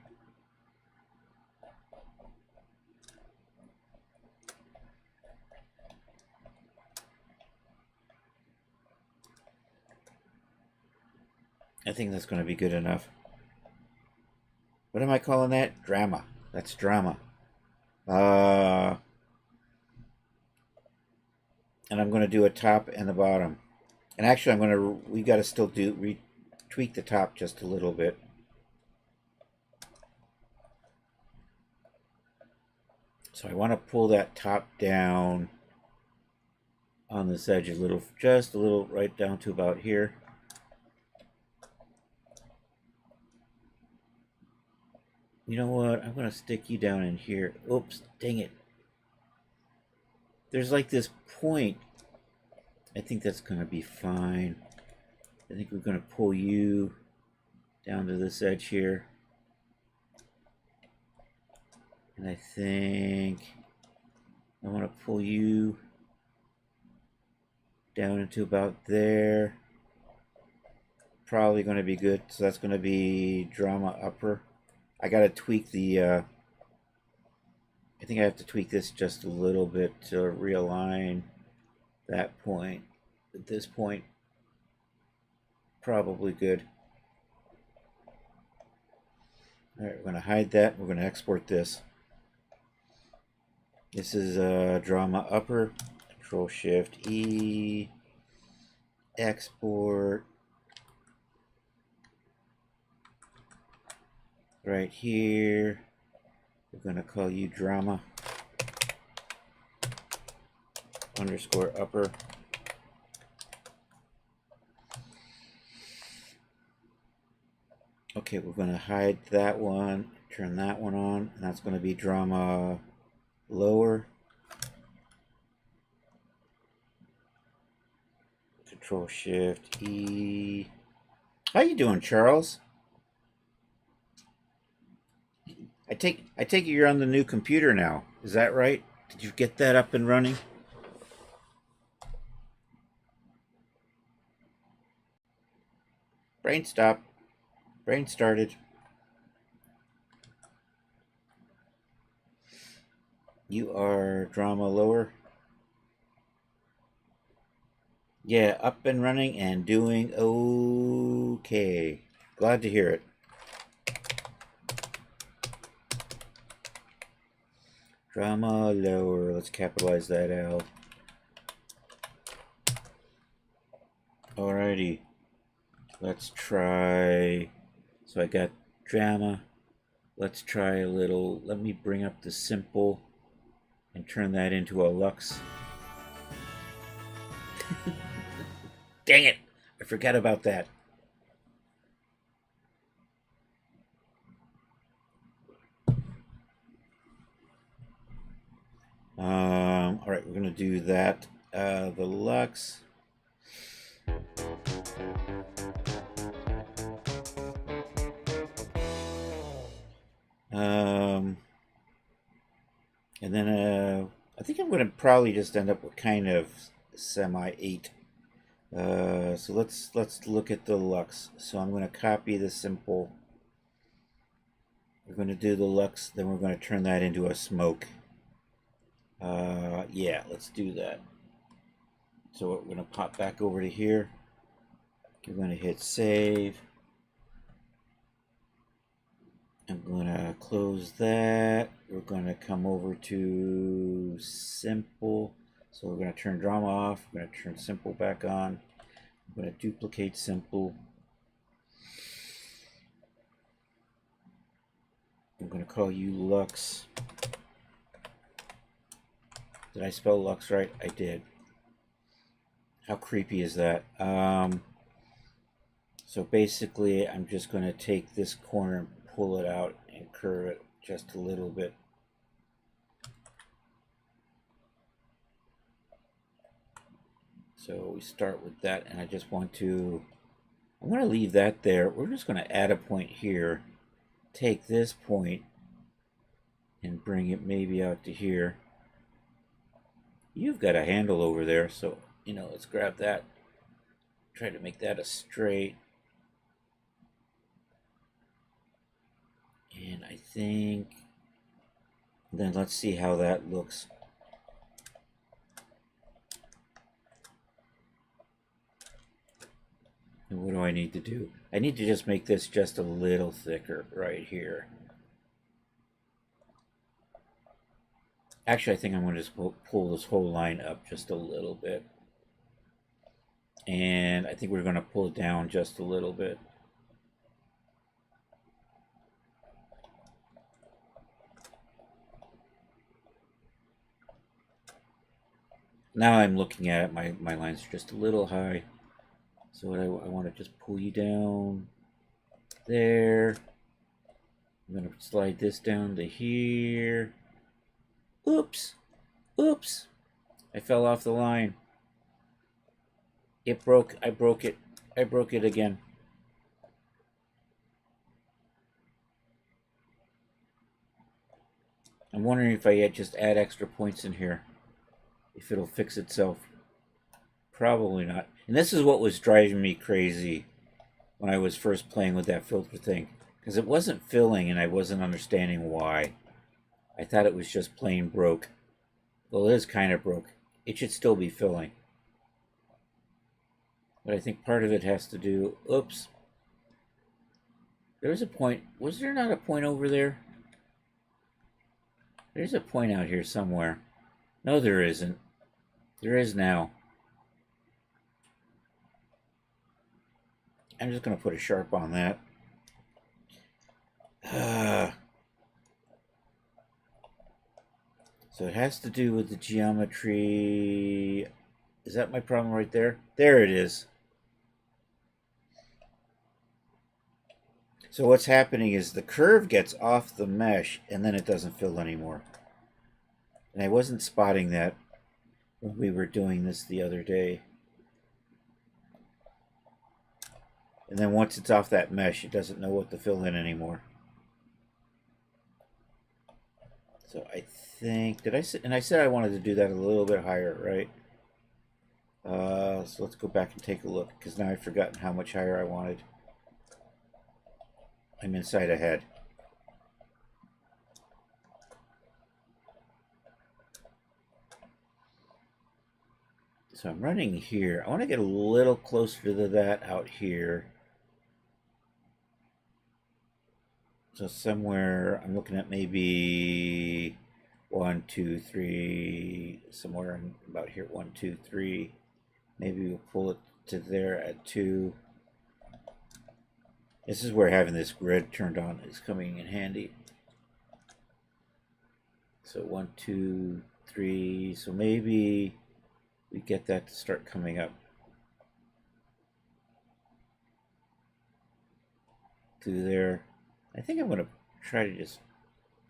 S1: I think that's going to be good enough. What am I calling that? Drama. That's drama. And I'm going to do a top and the bottom. And actually, we got to still tweak the top just a little bit. So I want to pull that top down on this edge a little, just a little, right down to about here. You know what? I'm going to stick you down in here. Oops, dang it. There's like this point. I think that's going to be fine. I think we're going to pull you down to this edge here. And I think I want to pull you down into about there. Probably going to be good. So that's going to be drama upper. I got to tweak the, I think I have to tweak this just a little bit to realign that point. At this point, probably good. All right, we're going to hide that. We're going to export this. This is drama upper. Control Shift E. Export. Right here. We're going to call you drama underscore upper. Okay, we're going to hide that one, turn that one on, and that's going to be drama lower. Control Shift E. How you doing, Charles? I take it you're on the new computer now. Is that right? Did you get that up and running? Brain stop. Brain started. You are drama lower. Yeah, up and running and doing okay. Glad to hear it. Drama lower. Let's capitalize that out. Alrighty. Let's try. So I got drama. Let's try a little. Let me bring up the simple and turn that into a lux. Dang it! I forgot about that. All right, we're gonna do that. The lux. And then I think I'm gonna probably just end up with kind of semi 8. So let's look at the lux. So I'm gonna copy the simple. We're gonna do the lux, then we're gonna turn that into a smoke. Yeah, let's do that. So we're gonna pop back over to here. We're gonna hit save. I'm gonna close that. We're gonna come over to simple. So we're gonna turn drama off. We're gonna turn simple back on. I'm gonna duplicate simple. I'm gonna call you lux. Did I spell lux right? I did. How creepy is that? So basically, I'm just going to take this corner and pull it out and curve it just a little bit. So we start with that, and I just want to, I'm going to leave that there. We're just going to add a point here, take this point, and bring it maybe out to here. You've got a handle over there, so, you know, let's grab that. Try to make that a straight. And I think, then let's see how that looks. And what do I need to do? I need to just make this just a little thicker right here. Actually, I think I'm going to just pull this whole line up just a little bit. And I think we're going to pull it down just a little bit. Now I'm looking at it, my lines are just a little high. So what I want to just pull you down there. I'm going to slide this down to here. Oops. Oops. I fell off the line. It broke. I broke it. I broke it again. I'm wondering if I just add extra points in here, if it'll fix itself. Probably not. And this is what was driving me crazy when I was first playing with that filter thing, because it wasn't filling and I wasn't understanding why. I thought it was just plain broke. Well, it is kind of broke. It should still be filling. But I think part of it has to do... Oops. There's a point. Was there not a point over there? There's a point out here somewhere. No, there isn't. There is now. I'm just going to put a sharp on that. So it has to do with the geometry. Is that my problem right there? There it is. So what's happening is the curve gets off the mesh and then it doesn't fill anymore. And I wasn't spotting that when we were doing this the other day. And then once it's off that mesh, it doesn't know what to fill in anymore. So I think, did I say, and I said I wanted to do that a little bit higher, right? So let's go back and take a look, because now I've forgotten how much higher I wanted. I'm inside ahead. So I'm running here. I want to get a little closer to that out here. So somewhere, I'm looking at maybe 1, 2, 3, somewhere about here, 1, 2, 3. Maybe we'll pull it to there at 2. This is where having this grid turned on is coming in handy. So 1, 2, 3. So maybe we get that to start coming up through there. I think I'm going to try to just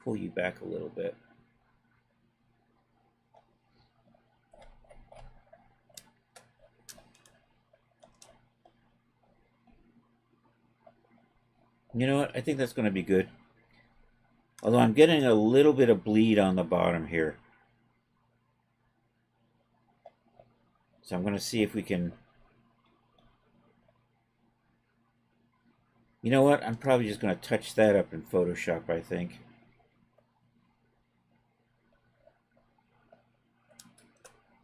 S1: pull you back a little bit. You know what? I think that's going to be good. Although I'm getting a little bit of bleed on the bottom here. So I'm going to see if we can... You know what? I'm probably just going to touch that up in Photoshop, I think.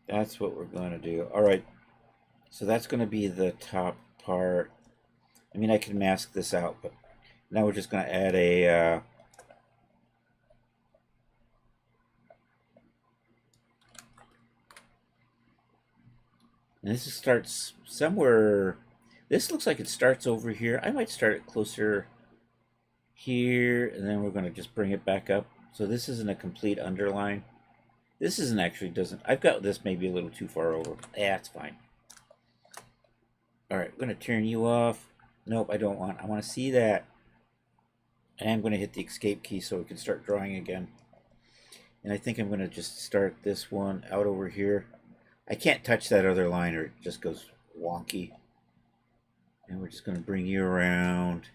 S1: That's what we're going to do. All right. So that's going to be the top part. I mean, I can mask this out, but now we're just going to add a... And this starts somewhere... This looks like it starts over here. I might start it closer here, and then we're going to just bring it back up. So this isn't a complete underline. This isn't actually, doesn't... I've got this maybe a little too far over. Yeah, it's fine. All right, I'm going to turn you off. Nope, I don't want... I want to see that. And I'm going to hit the escape key so we can start drawing again. And I think I'm going to just start this one out over here. I can't touch that other line or it just goes wonky. And we're just going to bring you around.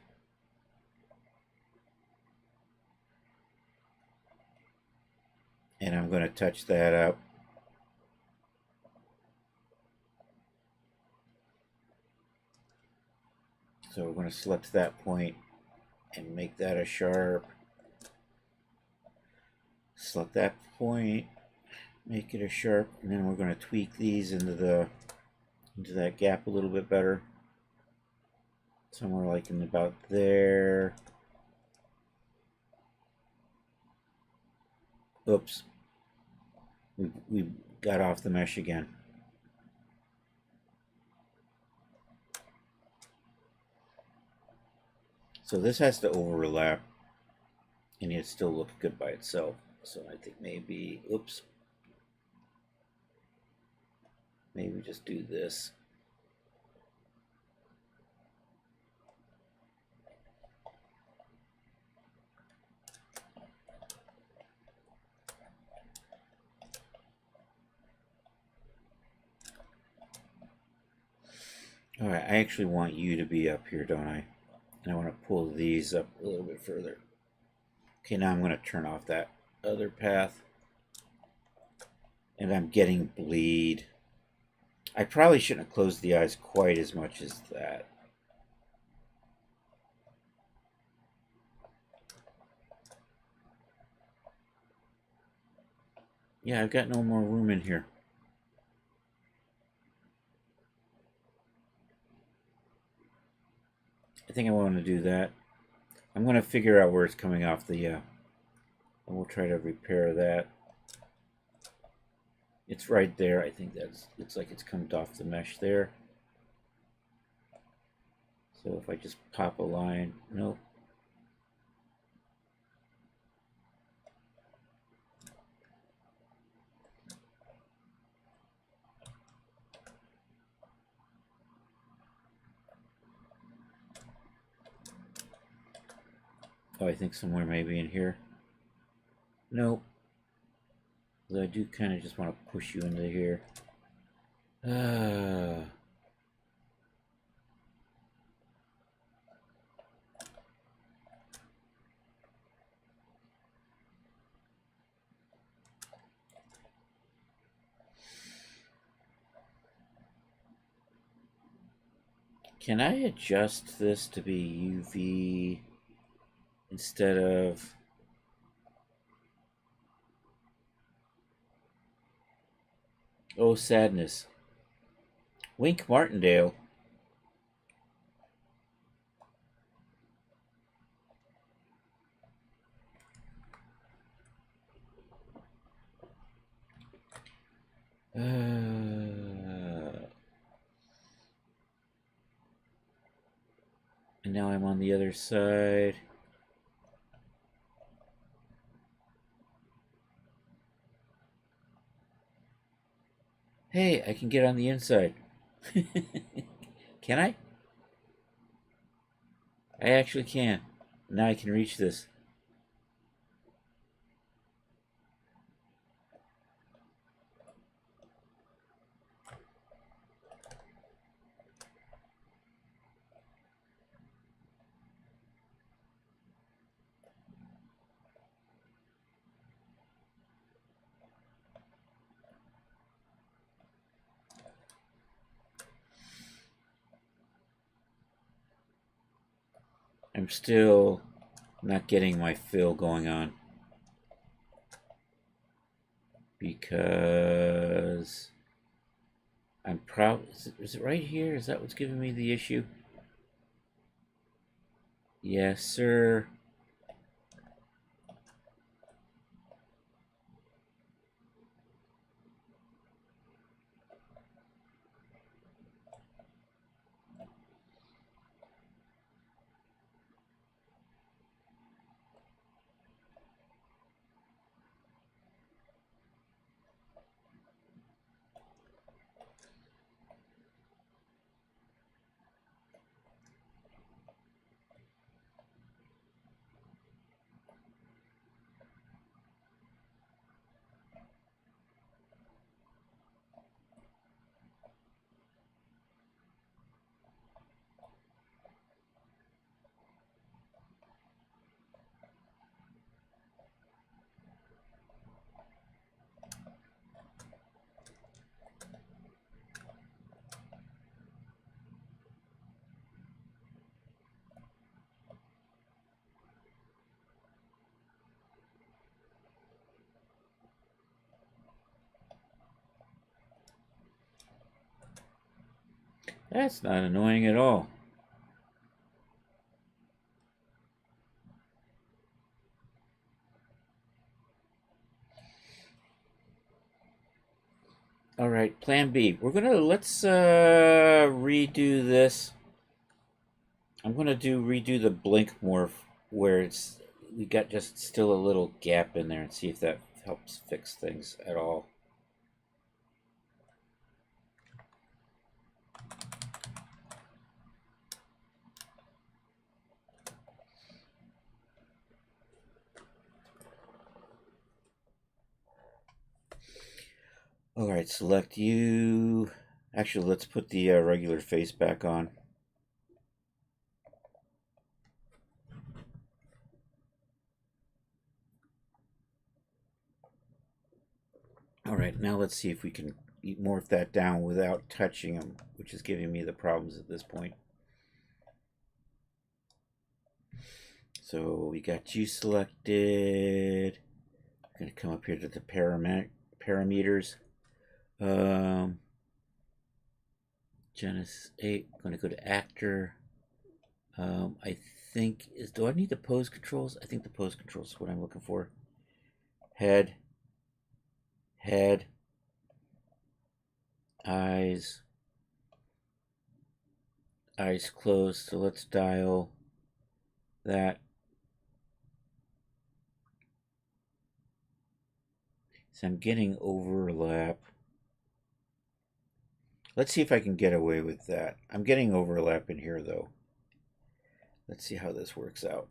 S1: And I'm going to touch that up. So we're going to select that point and make that a sharp. Select that point, make it a sharp, and then we're going to tweak these into that gap a little bit better. Somewhere like in about there. Oops. We got off the mesh again. So this has to overlap and yet still look good by itself. So I think maybe, oops. Maybe just do this. All right, I actually want you to be up here, don't I? And I want to pull these up a little bit further. Okay, now I'm going to turn off that other path. And I'm getting bleed. I probably shouldn't have closed the eyes quite as much as that. Yeah, I've got no more room in here. I think I want to do that. I'm going to figure out where it's coming off the, and we'll try to repair that. It's right there. I think that's, looks like it's come off the mesh there. So if I just pop a line, nope. Oh, I think somewhere maybe in here. Nope. Although I do kind of just want to push you into here. Can I adjust this to be UV instead of... Oh, sadness. Wink Martindale. And now I'm on the other side. Hey, I can get on the inside. Can I? I actually can. Now I can reach this. I'm still not getting my fill going on. Because I'm probably... Is it right here? Is that what's giving me the issue? Yes, sir. That's not annoying at all. All right, plan B. Let's redo this. I'm gonna redo the blink morph where we got just still a little gap in there and see if that helps fix things at all. All right, select you. Actually, let's put the regular face back on. All right, now let's see if we can morph that down without touching them, which is giving me the problems at this point. So we got you selected. I'm going to come up here to the parameters. Genesis 8. I'm going to go to actor. I think do I need the pose controls? I think the pose controls is what I'm looking for. Head, eyes closed. So let's dial that. So I'm getting overlap. Let's see if I can get away with that. I'm getting overlap in here though. Let's see how this works out.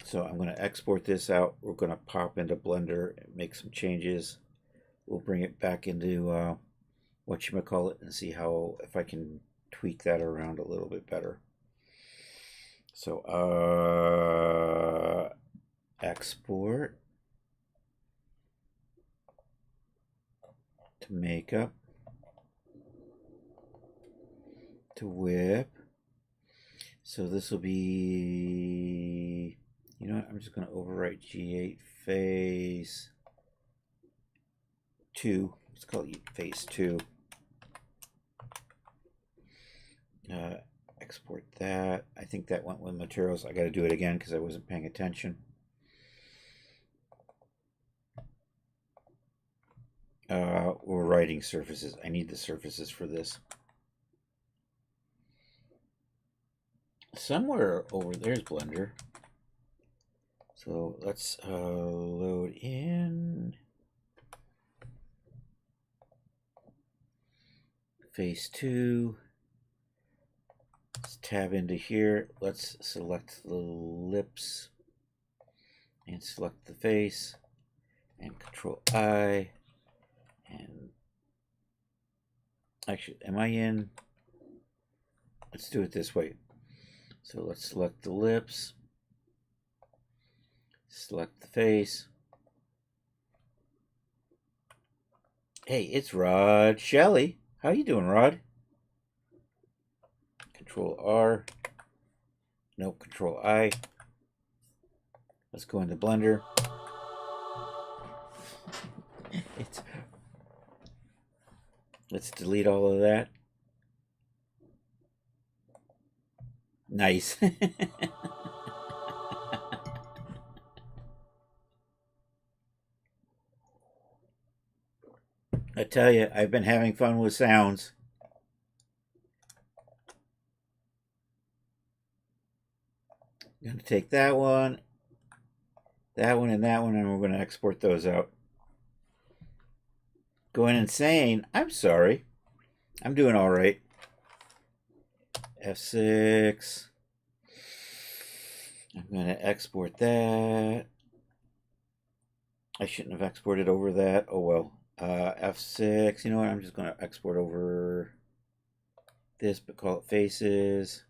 S1: So I'm going to export this out. We're going to pop into Blender and make some changes. We'll bring it back into whatchamacallit and see how, if I can tweak that around a little bit better. So export to makeup to whip. So this will be, you know what, I'm just going to overwrite G8 phase 2. Let's call it phase 2. Export that. I think that went with materials. I got to do it again because I wasn't paying attention. We're writing surfaces. I need the surfaces for this. Somewhere over there's Blender. So let's load in phase 2. Let's tab into here. Let's select the lips and select the face and Control I. And actually, am I in? Let's do it this way. So let's select the lips, select the face. Hey, it's Rod Shelley. How you doing, Rod? Control R. Nope, Control I. Let's go into Blender. Let's delete all of that. Nice. I tell you, I've been having fun with sounds. I'm going to take that one, and that one, and we're going to export those out. Going insane. I'm sorry. I'm doing all right. F6. I'm going to export that. I shouldn't have exported over that. Oh well. F6. You know what? I'm just going to export over this, but call it faces.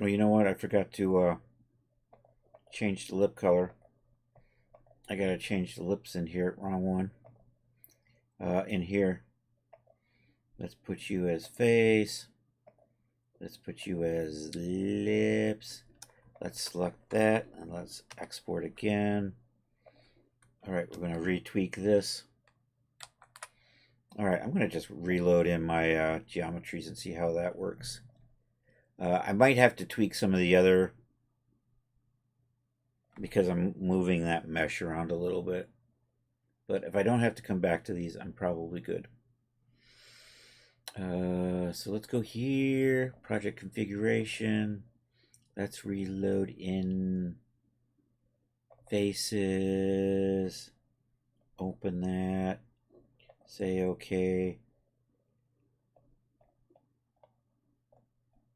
S1: Oh, you know what? I forgot to change the lip color. I gotta change the lips in here. Wrong one. In here. Let's put you as face. Let's put you as lips. Let's select that and let's export again. All right, we're gonna retweak this. All right, I'm going to just reload in my geometries and see how that works. I might have to tweak some of the other, because I'm moving that mesh around a little bit. But if I don't have to come back to these, I'm probably good. So let's go here, project configuration. Let's reload in faces. Open that. Say okay.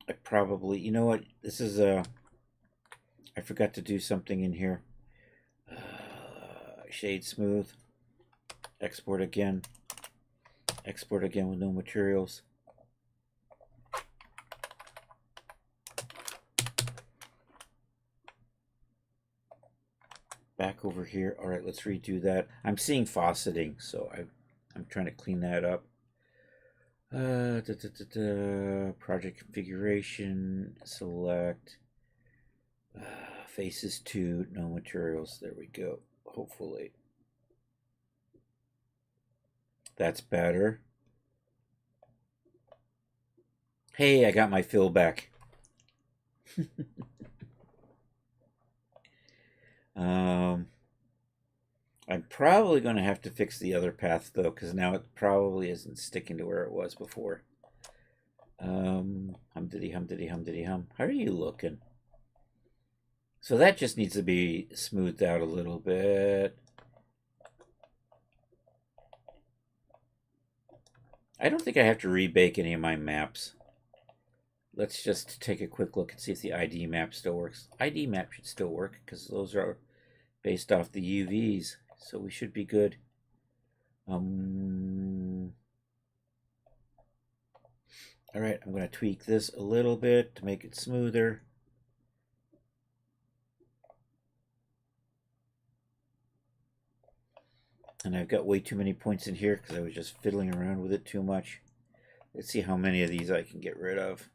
S1: I probably, you know what? This is I forgot to do something in here. Shade smooth. Export again. Export again with no materials. Back over here. All right, let's redo that. I'm seeing fauceting, so I'm trying to clean that up. Project configuration, select faces 2, no materials. There we go. Hopefully that's better. Hey, I got my fill back. I'm probably going to have to fix the other path though, because now it probably isn't sticking to where it was before. Hum-diddy, hum-diddy, hum-diddy, hum. How are you looking? So that just needs to be smoothed out a little bit. I don't think I have to rebake any of my maps. Let's just take a quick look and see if the ID map still works. ID map should still work because those are based off the UVs, so we should be good. All right, I'm going to tweak this a little bit to make it smoother. And I've got way too many points in here because I was just fiddling around with it too much. Let's see how many of these I can get rid of.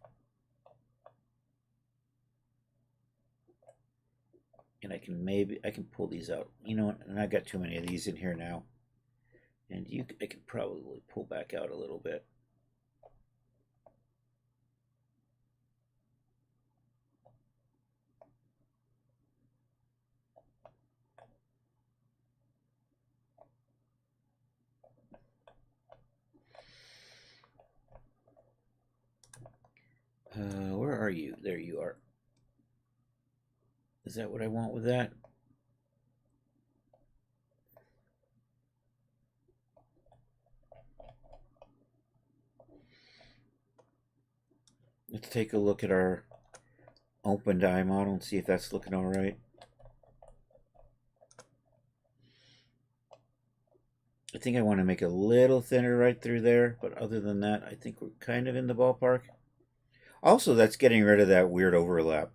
S1: And I can pull these out. You know what? And I've got too many of these in here now. And I can probably pull back out a little bit. Where are you? There you are. Is that what I want with that? Let's take a look at our OpenDye model and see if that's looking all right. I think I want to make a little thinner right through there, but other than that, I think we're kind of in the ballpark. Also, that's getting rid of that weird overlap.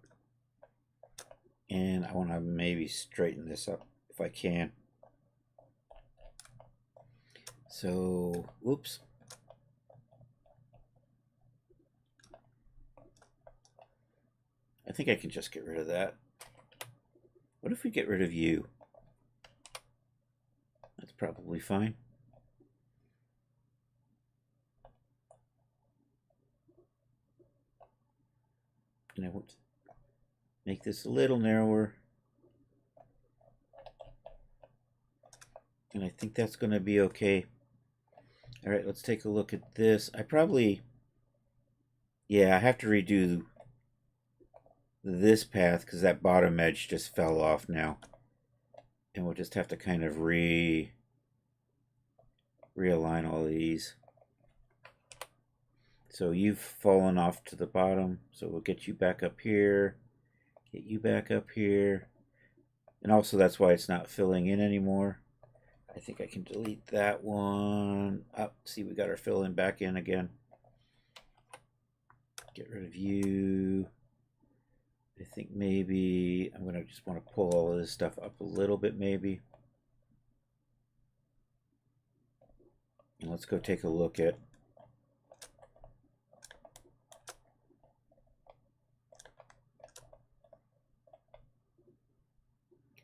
S1: And I want to maybe straighten this up if I can. So, whoops. I think I can just get rid of that. What if we get rid of you? That's probably fine. And I want to make this a little narrower. And I think that's going to be okay. All right, let's take a look at this. Yeah, I have to redo this path because that bottom edge just fell off now. And we'll just have to kind of realign all these. So you've fallen off to the bottom, so we'll get you back up here, get you back up here. And also that's why it's not filling in anymore. I think I can delete that one. Oh, see, we got our fill in back in again. Get rid of you. I think maybe I'm gonna just want to pull all of this stuff up a little bit maybe. And let's go take a look at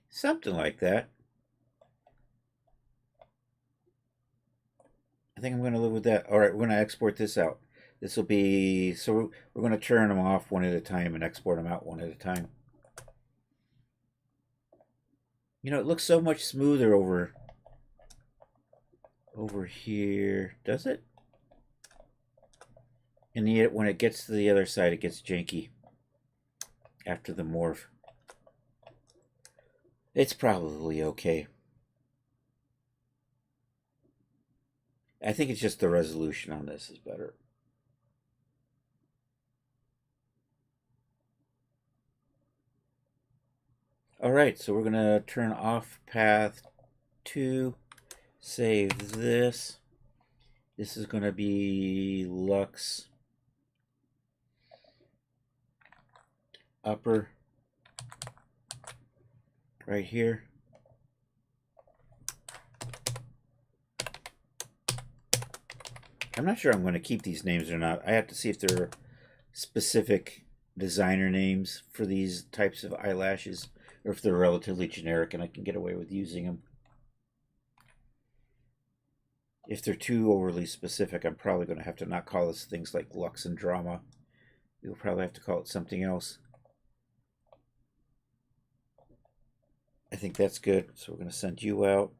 S1: something like that. I think I'm going to live with that. All right, we're going to export this out. This will be, so we're going to turn them off one at a time and export them out one at a time. You know, it looks so much smoother over here, does it? And yet when it gets to the other side, it gets janky after the morph. It's probably okay. I think it's just the resolution on this is better. All right, so we're going to turn off path 2, save this. This is going to be Lux upper right here. I'm not sure I'm going to keep these names or not. I have to see if there are specific designer names for these types of eyelashes, or if they're relatively generic and I can get away with using them. If they're too overly specific, I'm probably going to have to not call this things like Lux and Drama. We'll probably have to call it something else. I think that's good. So we're going to send you out.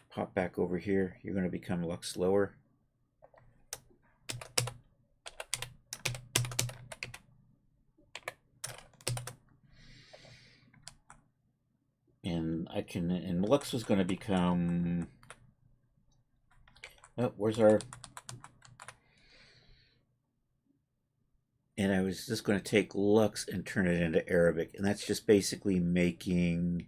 S1: Pop back over here. You're going to become Lux Lower. And I can, and Lux was going to become, oh, where's our, and I was just going to take Lux and turn it into Arabic. And that's just basically making,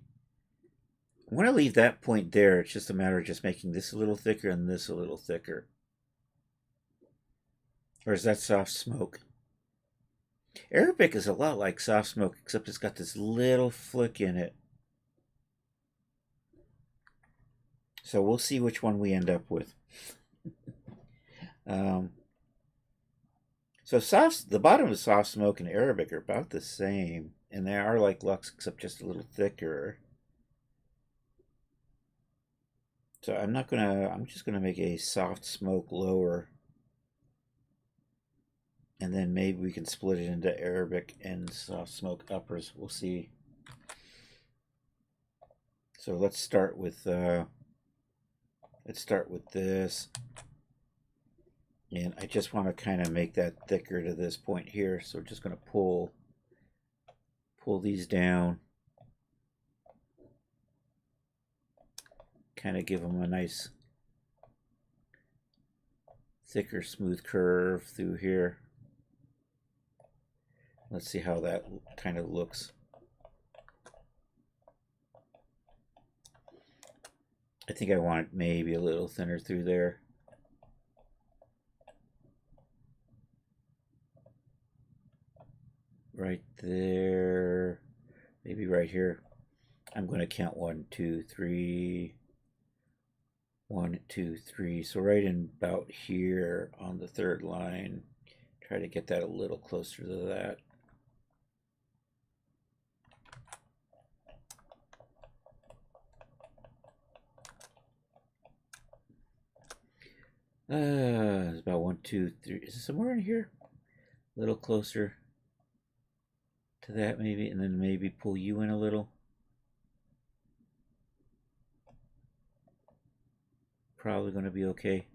S1: I'm going to leave that point there. It's just a matter of just making this a little thicker and this a little thicker. Or is that Soft Smoke? Arabic is a lot like Soft Smoke, except it's got this little flick in it. So we'll see which one we end up with. So the bottom of Soft Smoke and Arabic are about the same. And they are like Lux, except just a little thicker. So I'm just gonna make a Soft Smoke lower. And then maybe we can split it into Arabic and Soft Smoke uppers. We'll see. So let's start with this. And I just want to kind of make that thicker to this point here. So we're just going to pull these down. Kind of give them a nice thicker, smooth curve through here. Let's see how that kind of looks. I think I want it maybe a little thinner through there. Right there, maybe right here. I'm going to count 1, 2, 3. 1, 2, 3. So right in about here on the third line. Try to get that a little closer to that. It's about 1, 2, 3. Is it somewhere in here? A little closer to that maybe, and then maybe pull you in a little. Probably going to be okay.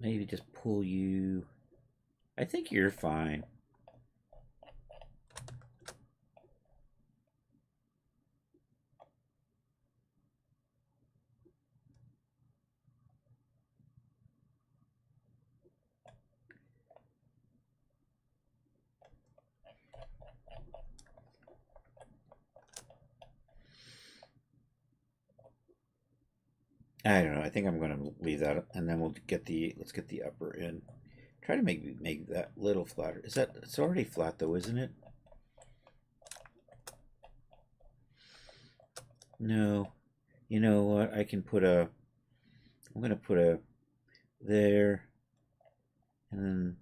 S1: Maybe just pull you. I think you're fine. I don't know. I think I'm going to leave that, and then let's get the upper in. Try to make that little flatter. It's already flat though, isn't it? No. You know what? I'm going to put a there, and then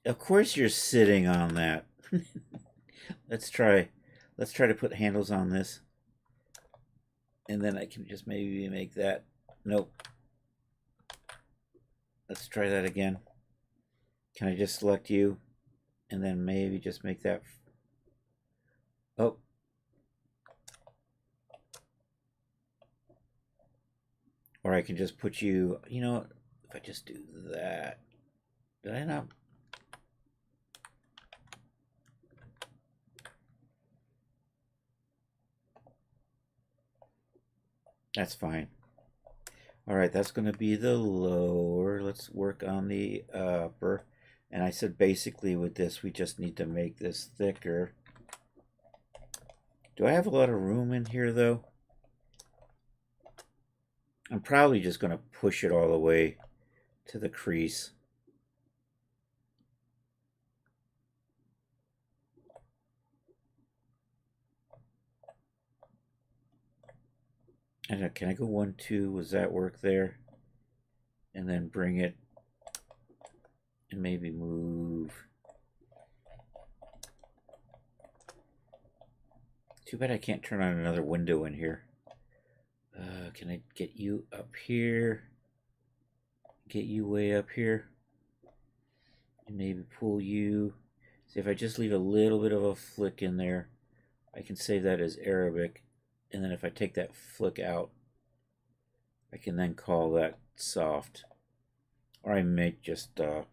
S1: of course you're sitting on that. Let's try Let's try to put handles on this. And then I can just maybe make that. Nope. Let's try that again. Can I just select you? And then maybe just make that. Oh. Or I can just put you, you know, if I just do that. Did I not? That's fine. All right, that's going to be the lower. Let's work on the upper. And I said basically with this, we just need to make this thicker. Do I have a lot of room in here though? I'm probably just going to push it all the way to the crease. And can I go 1, 2? Was that work there? And then bring it and maybe move. Too bad I can't turn on another window in here. Can I get you up here? Get you way up here? And maybe pull you. See, if I just leave a little bit of a flick in there, I can save that as Arabic. And then if I take that flick out, I can then call that soft. Or I may just go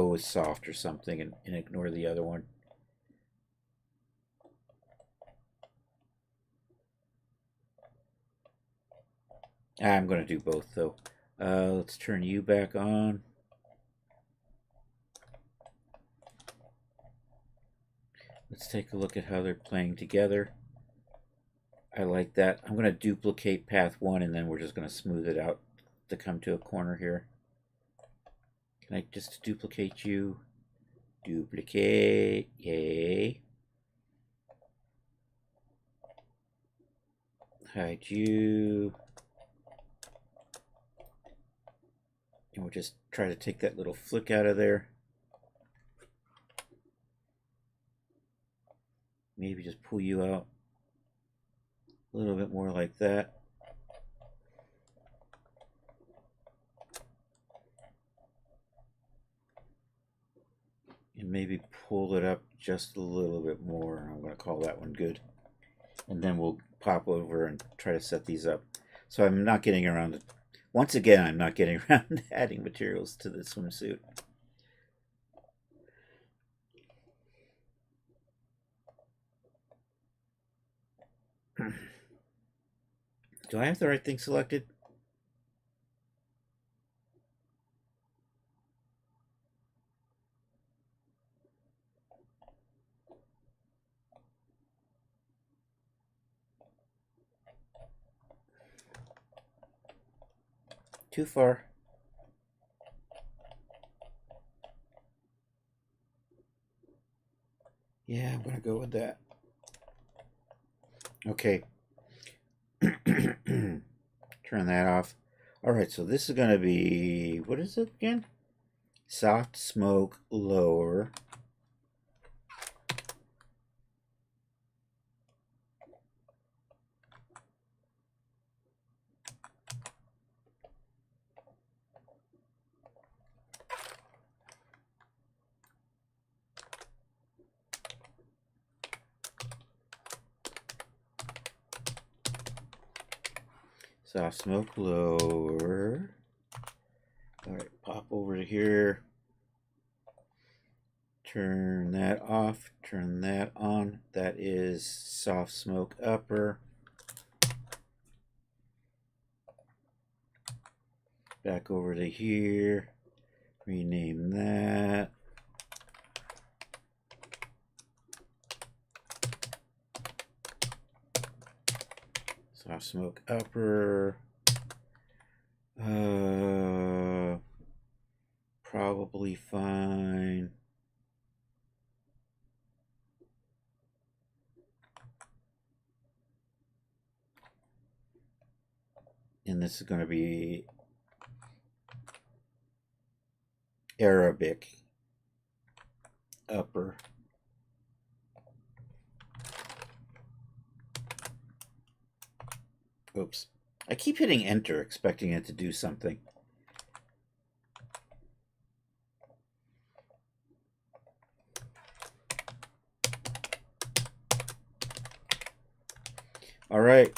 S1: with soft or something and ignore the other one. I'm going to do both though. Let's turn you back on. Let's take a look at how they're playing together. I like that. I'm going to duplicate path 1 and then we're just going to smooth it out to come to a corner here. Can I just duplicate you? Duplicate. Yay. Hide you. And we'll just try to take that little flick out of there. Maybe just pull you out a little bit more like that. And maybe pull it up just a little bit more. I'm going to call that one good. And then we'll pop over and try to set these up. So I'm not getting around to, once again, I'm not getting around to adding materials to the swimsuit. Do I have the right thing selected? Too far. Yeah, I'm going to go with that. Okay. Turn that off. All right, so this is going to be, what is it again? Soft smoke lower. Soft smoke lower. All right, pop over to here. Turn that off, turn that on. That is soft smoke upper. Back over to here. Rename that. Soft smoke upper. Probably fine. And this is going to be Arabic upper. Oops. I keep hitting enter, expecting it to do something. All right.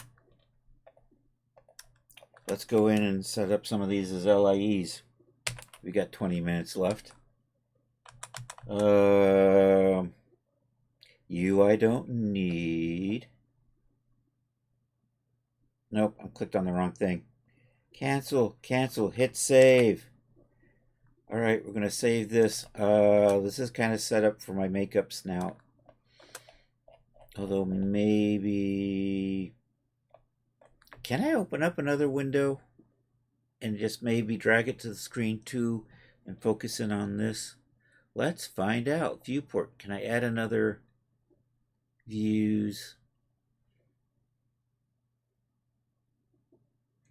S1: Let's go in and set up some of these as LIEs. We got 20 minutes left. You I don't need. Nope, I clicked on the wrong thing. Cancel, cancel, hit save. All right, we're gonna save this. This is kind of set up for my makeups now. Although maybe, can I open up another window and just maybe drag it to the screen too and focus in on this? Let's find out. Viewport, can I add another views?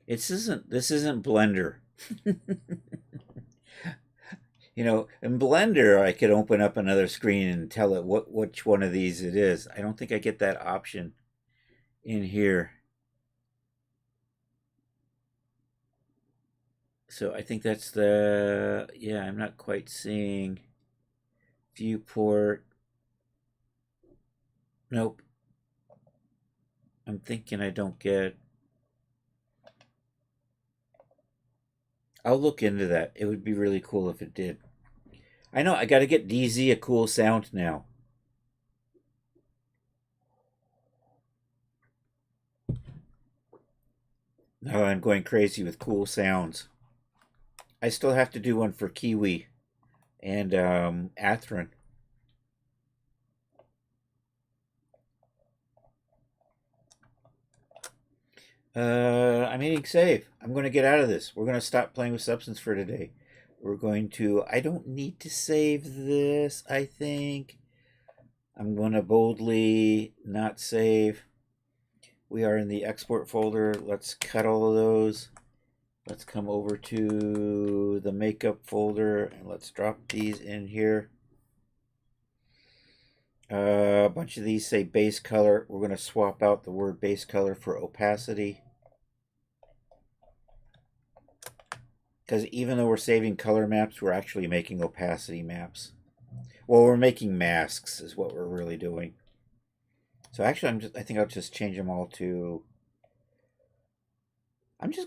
S1: This isn't Blender. You know, in Blender, I could open up another screen and tell it which one of these it is. I don't think I get that option in here. So I think that's the, yeah, I'm not quite seeing viewport. Nope. I'm thinking I don't get. I'll look into that. It would be really cool if it did. I know, I gotta get DZ a cool sound now. Now I'm going crazy with cool sounds. I still have to do one for Kiwi and Atherin. I'm hitting save. I'm going to get out of this. We're going to stop playing with Substance for today. We're going to, I don't need to save this, I think. I'm going to boldly not save. We are in the export folder. Let's cut all of those. Let's come over to the makeup folder and let's drop these in here. A bunch of these say base color. We're going to swap out the word base color for opacity. Because even though we're saving color maps, we're actually making opacity maps. Well, we're making masks is what we're really doing. So actually, I think I'll just change them all to, I'm going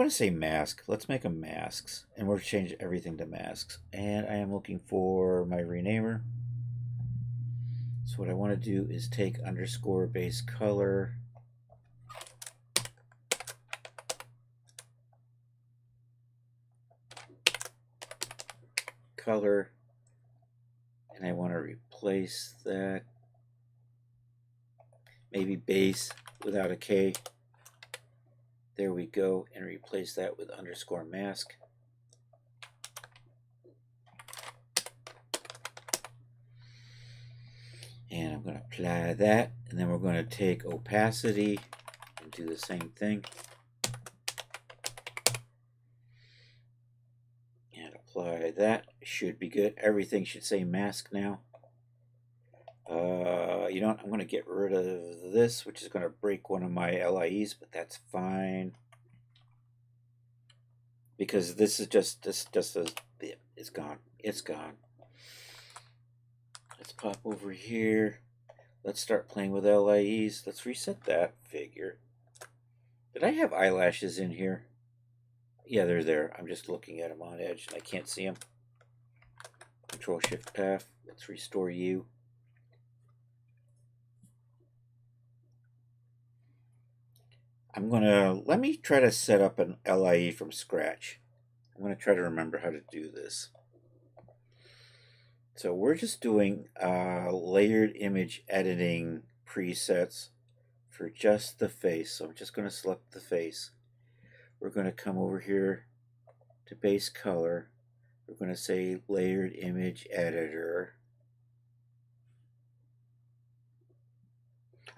S1: to say mask. Let's make them masks. And we'll change everything to masks. And I am looking for my renamer. So what I want to do is take underscore base color. Color. And I want to replace that. Maybe base without a K. There we go. And replace that with underscore mask. And I'm going to apply that. And then we're going to take opacity and do the same thing. And apply that. Should be good. Everything should say mask now. You know what? I'm going to get rid of this, which is going to break one of my LIEs, but that's fine. Because this is just it's gone. It's gone. Let's pop over here. Let's start playing with LIEs. Let's reset that figure. Did I have eyelashes in here? Yeah, they're there. I'm just looking at them on edge and I can't see them. Control Shift Path. Let's restore you. Let me try to set up an LIE from scratch. I'm going to try to remember how to do this. So we're just doing layered image editing presets for just the face. So I'm just going to select the face. We're going to come over here to base color. We're going to say layered image editor.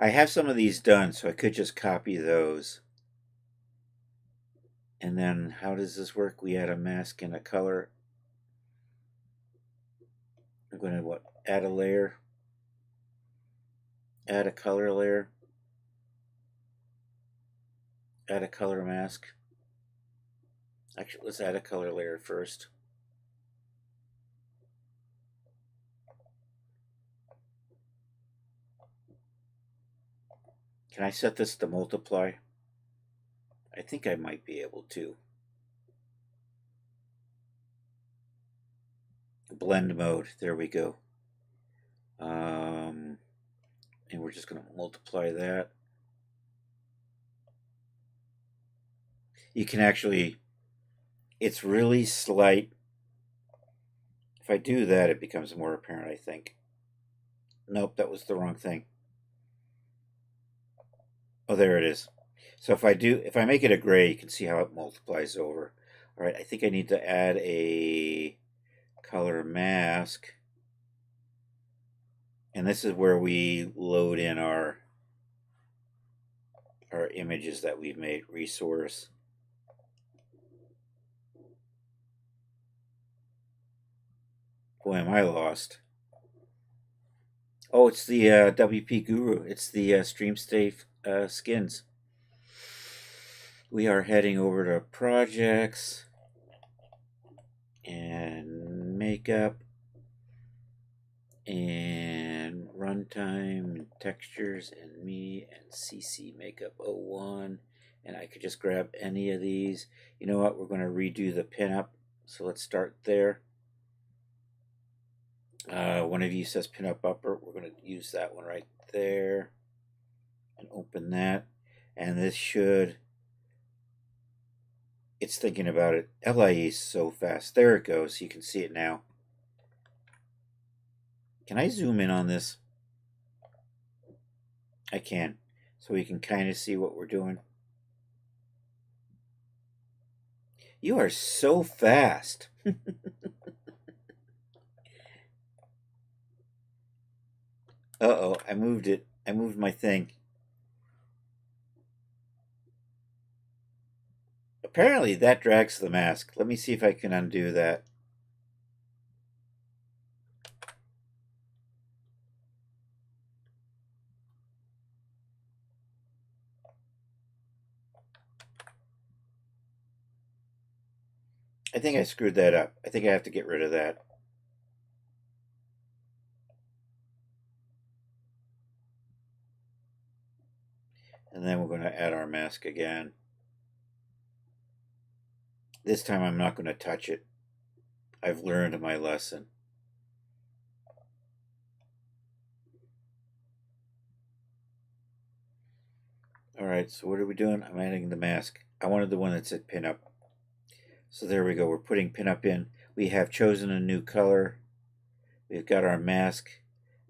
S1: I have some of these done, so I could just copy those. And then how does this work? We add a mask and a color. I'm going to add a layer, add a color layer. add a color mask. Actually, let's add a color layer first. Can I set this to multiply? I think I might be able to. Blend mode, there we go. And we're just going to multiply that. You can actually, it's really slight. If I do that, it becomes more apparent, I think. Nope, that was the wrong thing. Oh, there it is. So if I make it a gray, you can see how it multiplies over. All right, I think I need to add a color mask. And this is where we load in our images that we've made, resource. Boy, am I lost. Oh, it's the WP Guru. It's the StreamSafe skins. We are heading over to projects and makeup and runtime and textures and me and CC makeup 01. And I could just grab any of these. You know what? We're going to redo the pinup. So let's start there. One of you says pinup upper. We're going to use that one right there and open that. And this should, it's thinking about it. LIE is so fast. There it goes. You can see it now. Can I zoom in on this? I can. So we can kind of see what we're doing. You are so fast. Uh-oh, I moved it. I moved my thing. Apparently that drags the mask. Let me see if I can undo that. I think I screwed that up. I think I have to get rid of that. And then we're going to add our mask again. This time I'm not going to touch it. I've learned my lesson. Alright, so what are we doing? I'm adding the mask. I wanted the one that said pinup. So there we go. We're putting pinup in. We have chosen a new color. We've got our mask.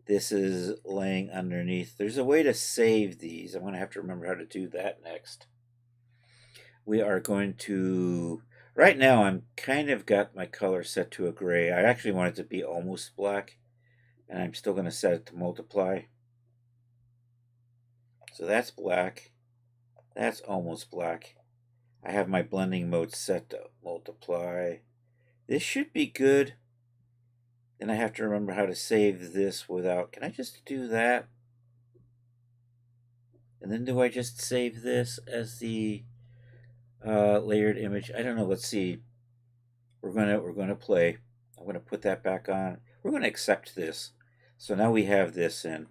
S1: This is laying underneath. There's a way to save these. I'm going to have to remember how to do that next. We are going to, right now I'm kind of got my color set to a gray. I actually want it to be almost black, and I'm still going to set it to multiply. So that's black. That's almost black. I have my blending mode set to multiply. This should be good. Then I have to remember how to save this without, can I just do that? And then do I just save this as the layered image? I don't know. Let's see. We're gonna play. I'm gonna put that back on. We're gonna accept this. So now we have this in.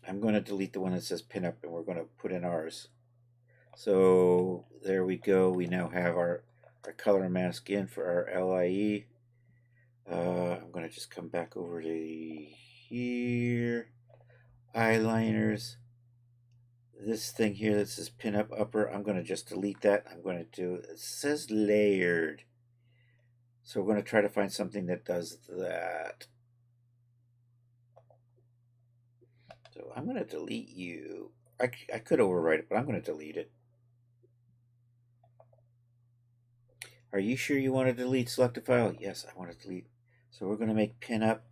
S1: I'm going to delete the one that says pinup, and we're going to put in ours. So there we go. We now have our color mask in for our LIE. I'm going to just come back over to here. Eyeliners. This thing here that says pinup upper, I'm going to just delete that. I'm going to do, it says layered. So we're going to try to find something that does that. So I'm going to delete you. I could overwrite it, but I'm going to delete it. Are you sure you want to delete selected file? Yes, I want to delete. So we're going to make pinup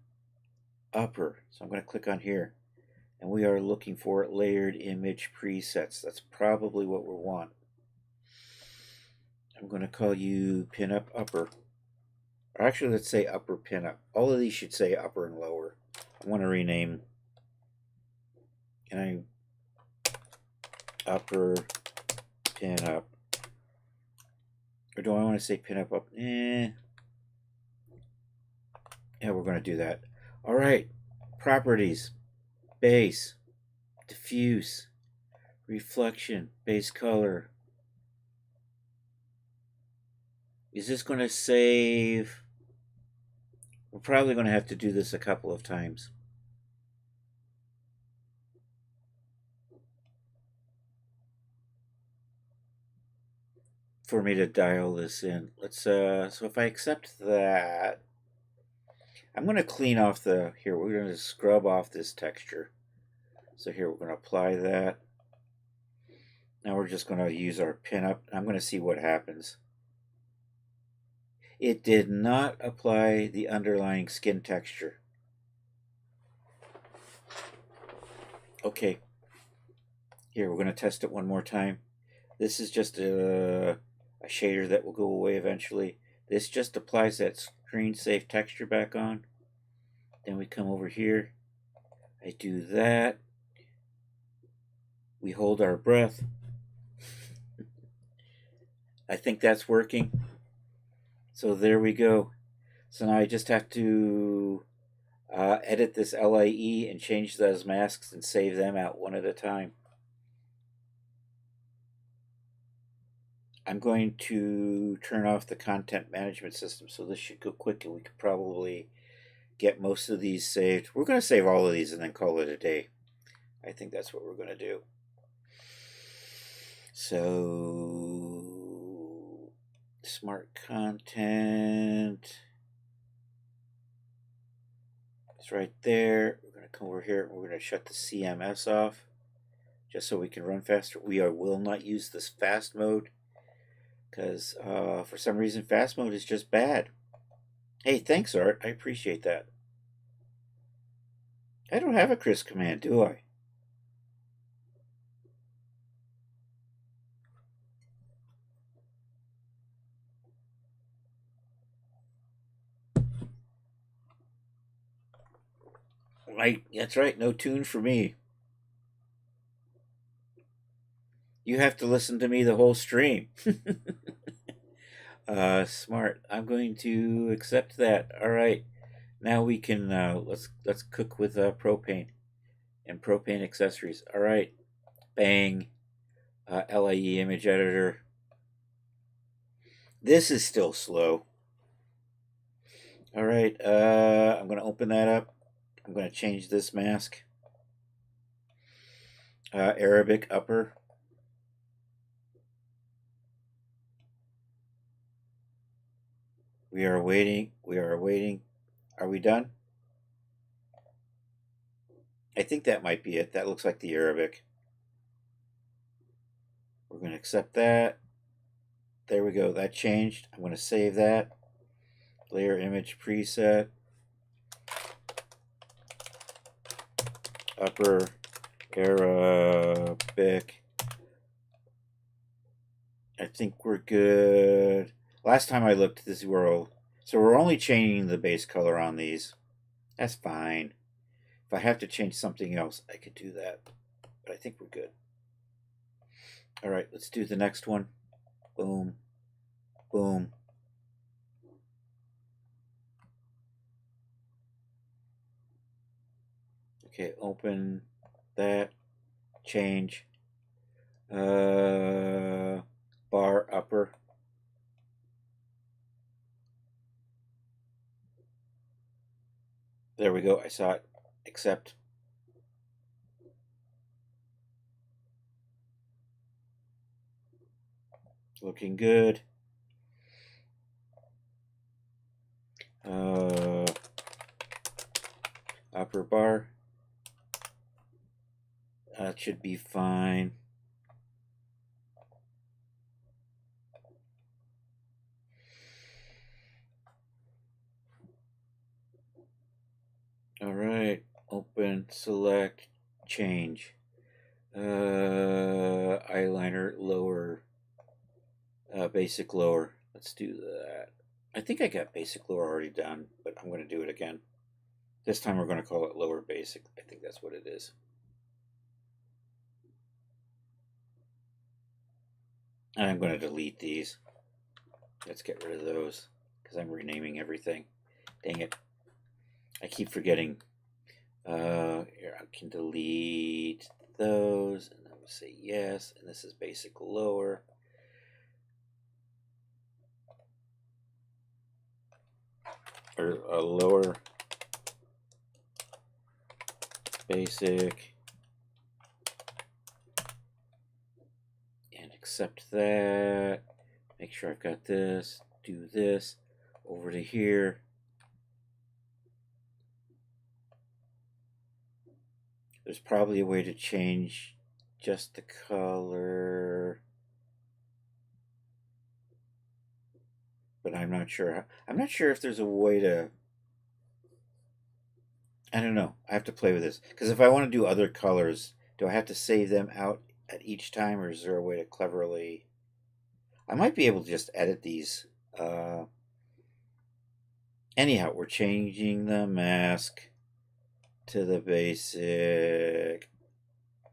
S1: upper. So I'm going to click on here. And we are looking for layered image presets. That's probably what we want. I'm going to call you pinup upper. Or actually, let's say upper pinup. All of these should say upper and lower. I want to rename. Can I upper pin up? Or do I want to say pin up? Yeah, we're going to do that. All right. Properties. Base. Diffuse. Reflection. Base color. Is this going to save? We're probably going to have to do this a couple of times. For me to dial this in. Let's so if I accept that, I'm going to clean off the, here, we're going to scrub off this texture. So here we're going to apply that. Now we're just going to use our pinup. I'm going to see what happens. It did not apply the underlying skin texture. Okay. Here, we're going to test it one more time. This is just a shader that will go away eventually. This just applies that screen safe texture back on. Then we come over here. I do that. We hold our breath. I think that's working. So there we go. So now I just have to edit this LIE and change those masks and save them out one at a time. I'm going to turn off the content management system, so this should go quick and we could probably get most of these saved. We're going to save all of these and then call it a day. I think that's what we're going to do. So, smart content. It's right there. We're going to come over here and we're going to shut the CMS off just so we can run faster. We will not use this fast mode because for some reason fast mode is just bad. Hey, thanks, Art. I appreciate that. I don't have a Chris command, do I? That's right, no tune for me. You have to listen to me the whole stream. Smart. I'm going to accept that. All right. Now we can let's cook with propane and propane accessories. All right. Bang. LIE image editor. This is still slow. All right. I'm going to open that up. I'm going to change this mask. Arabic upper. We are waiting. We are waiting. Are we done? I think that might be it. That looks like the Arabic. We're going to accept that. There we go. That changed. I'm going to save that. Layer image preset. Upper Arabic. I think we're good. Last time I looked, this is where so we're only changing the base color on these. That's fine. If I have to change something else, I could do that. But I think we're good. All right, let's do the next one. Boom. Boom. Okay, open that. Change. Bar upper. There we go. I saw it. Accept. Looking good. Upper bar. That should be fine. All right, open, select, change. Eyeliner lower, basic lower. Let's do that. I think I got basic lower already done, but I'm going to do it again. This time we're going to call it lower basic. I think that's what it is. And I'm going to delete these. Let's get rid of those because I'm renaming everything. Dang it. I keep forgetting. Here, I can delete those. And I'm going to say yes. And this is basic lower. Or a lower basic. And accept that. Make sure I've got this. Do this. Over to here. There's probably a way to change just the color, but I'm not sure. I'm not sure if there's a way to, I don't know. I have to play with this. Because if I want to do other colors, do I have to save them out at each time, or is there a way to cleverly, I might be able to just edit these. Anyhow, we're changing the mask to the basic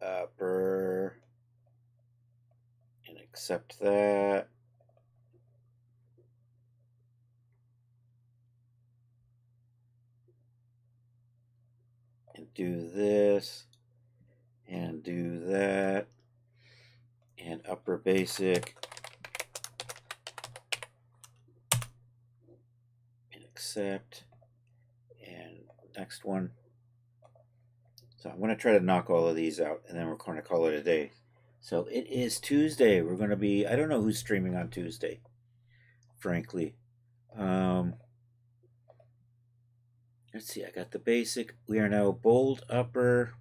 S1: upper and accept that. And do this and do that and upper basic and accept and next one. So I'm going to try to knock all of these out, and then we're going to call it a day. So it is Tuesday. We're going to be, I don't know who's streaming on Tuesday, frankly. Let's see, I got the basic. We are now bold upper.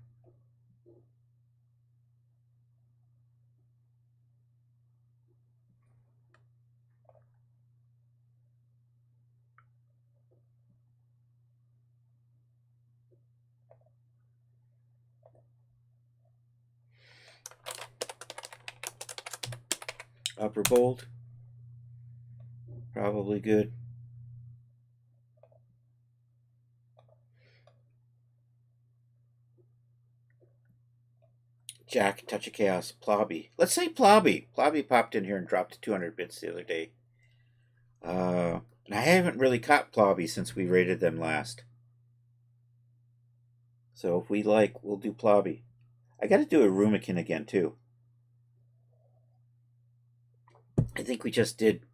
S1: Upper bold. Probably good. Jack, Touch of Chaos, Plobby. Let's say Plobby. Plobby popped in here and dropped 200 bits the other day. And I haven't really caught Plobby since we rated them last. So if we like, we'll do Plobby. I got to do a Rumikin again, too. I think we just did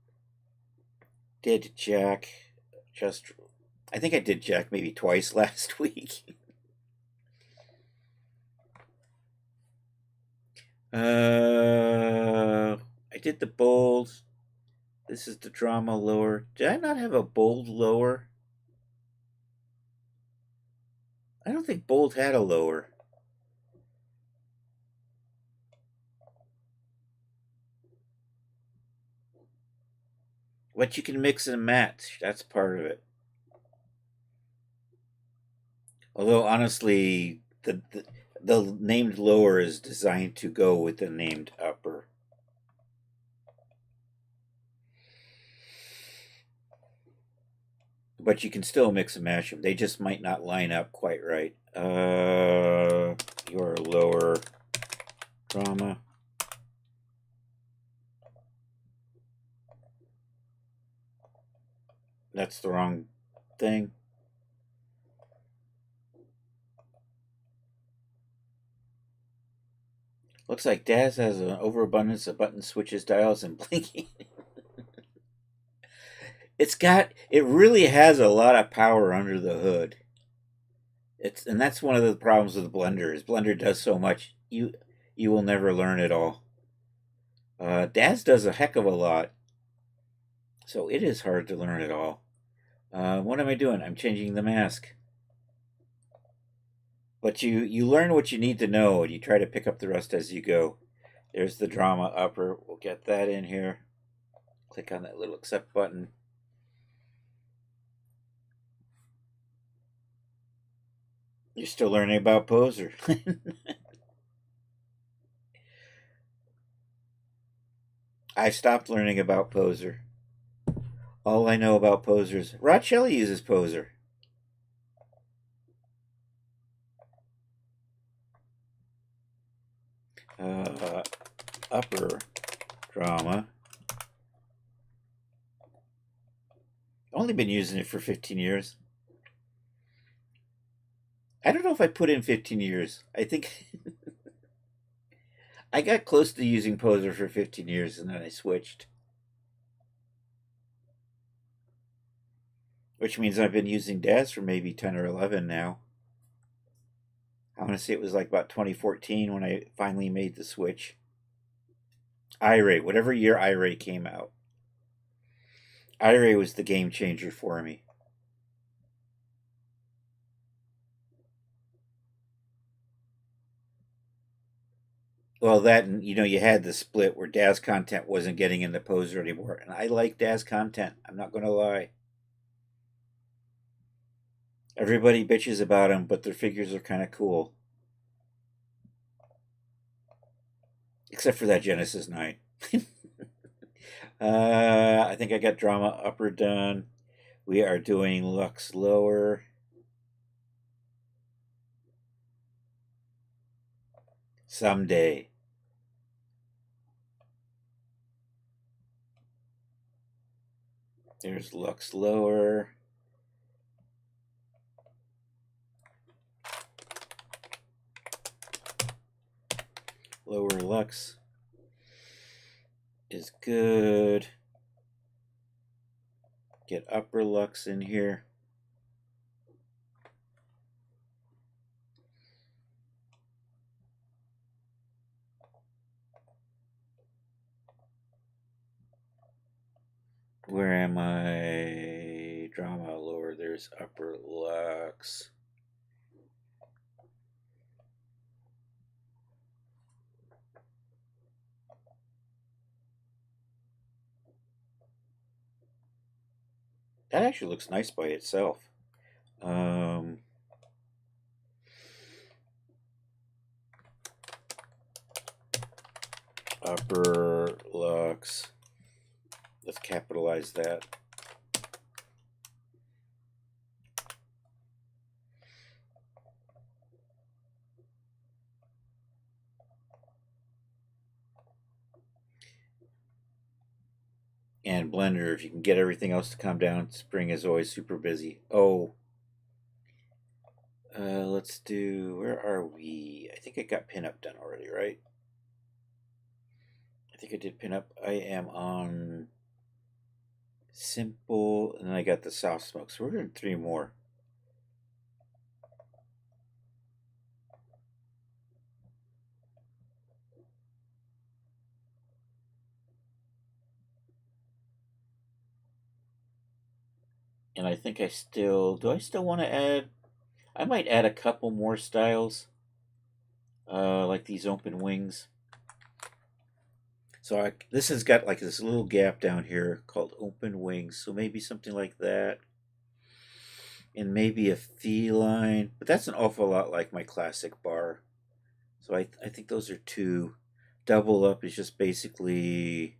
S1: Jack. I think I did Jack maybe twice last week. I did the bold. This is the drama lower. Did I not have a bold lower? I don't think bold had a lower. But you can mix and match. That's part of it. Although honestly, the named lower is designed to go with the named upper. But you can still mix and match them. They just might not line up quite right. Your lower drama. That's the wrong thing. Looks like Daz has an overabundance of button switches, dials, and blinking. It really has a lot of power under the hood. And that's one of the problems with Blender is Blender does so much, you will never learn it all. Daz does a heck of a lot, so it is hard to learn it all. What am I doing? I'm changing the mask. But you learn what you need to know, and you try to pick up the rest as you go. There's the drama upper. We'll get that in here. Click on that little accept button. You're still learning about Poser. I stopped learning about Poser. All I know about Posers, Rod Shelley uses Poser. upper drama. Only been using it for 15 years. I don't know if I put in 15 years. I think I got close to using Poser for 15 years and then I switched. Which means I've been using DAZ for maybe 10 or 11 now. I want to say it was like about 2014 when I finally made the switch. iRay, whatever year iRay came out. iRay was the game changer for me. Well, that and you had the split where DAZ content wasn't getting in the Poser anymore, and I like DAZ content. I'm not going to lie. Everybody bitches about them, but their figures are kind of cool. Except for that Genesis 9. I think I got drama upper done. We are doing Lux lower. Someday. There's Lux lower. Lower Lux is good. Get upper Lux in here. Where am I? Drama lower. There's upper Lux. That actually looks nice by itself. Upper Lux. Let's capitalize that. And Blender, if you can get everything else to come down, spring is always super busy. Oh, let's do, where are we? I think I got pinup done already, right? I think I did pinup. I am on simple, and then I got the soft smoke. So we're doing 3 more. And I think I still, do I still want to add, I might add a couple more styles, like these open wings. So this has got like this little gap down here called open wings. So maybe something like that. And maybe a feline. But that's an awful lot like my classic bar. So I think those are 2. Double up is just basically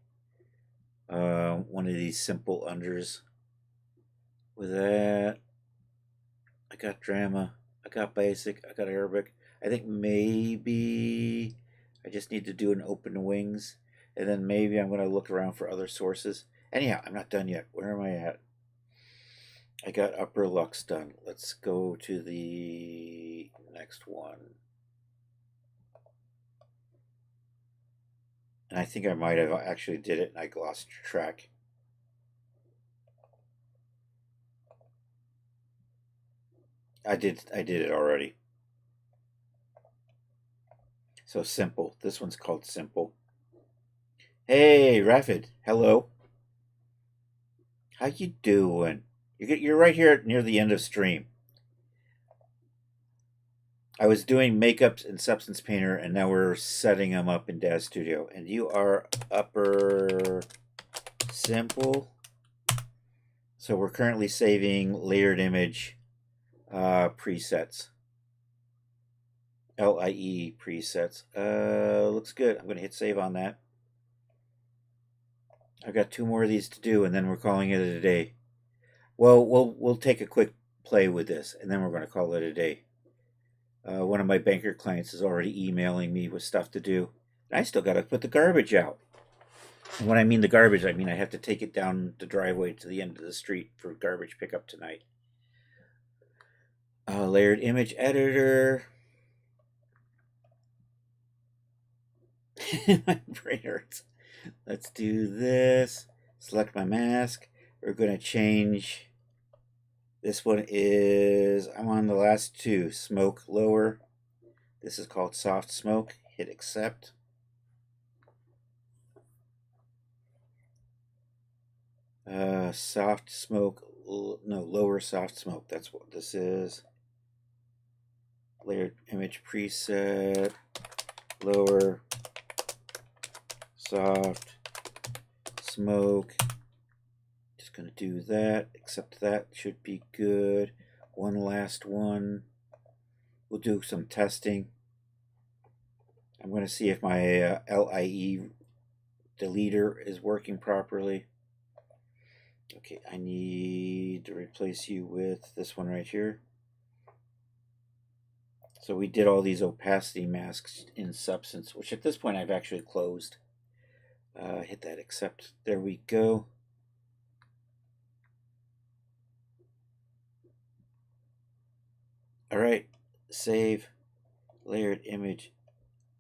S1: one of these simple unders. With that, I got drama. I got basic. I got Arabic. I think maybe I just need to do an open wings. And then maybe I'm going to look around for other sources. Anyhow, I'm not done yet. Where am I at? I got upper Lux done. Let's go to the next one. And I think I might have actually did it and I lost track. I did it already. So simple. This one's called simple. Hey, Rafid. Hello. How you doing? You're right here near the end of stream. I was doing makeups in Substance Painter, and now we're setting them up in DAZ Studio. And you are upper simple. So we're currently saving layered image presets. LIE presets. Looks good. I'm going to hit save on that. I've got 2 more of these to do, and then we're calling it a day. Well, we'll take a quick play with this, and then we're going to call it a day. One of my banker clients is already emailing me with stuff to do. I still got to put the garbage out. And when I mean the garbage, I mean I have to take it down the driveway to the end of the street for garbage pickup tonight. Layered image editor. My brain hurts. Let's do this. Select my mask. We're going to change. This one is, I'm on the last two. Smoke lower. This is called soft smoke. Hit accept. Soft smoke. No, lower soft smoke. That's what this is. Layered image preset. Lower soft smoke. Just going to do that. Accept that. Should be good. One last one. We'll do some testing. I'm going to see if my LIE deleter is working properly. Okay, I need to replace you with this one right here. So we did all these opacity masks in Substance, which at this point I've actually closed. Hit that accept. There we go. All right, save. Layered image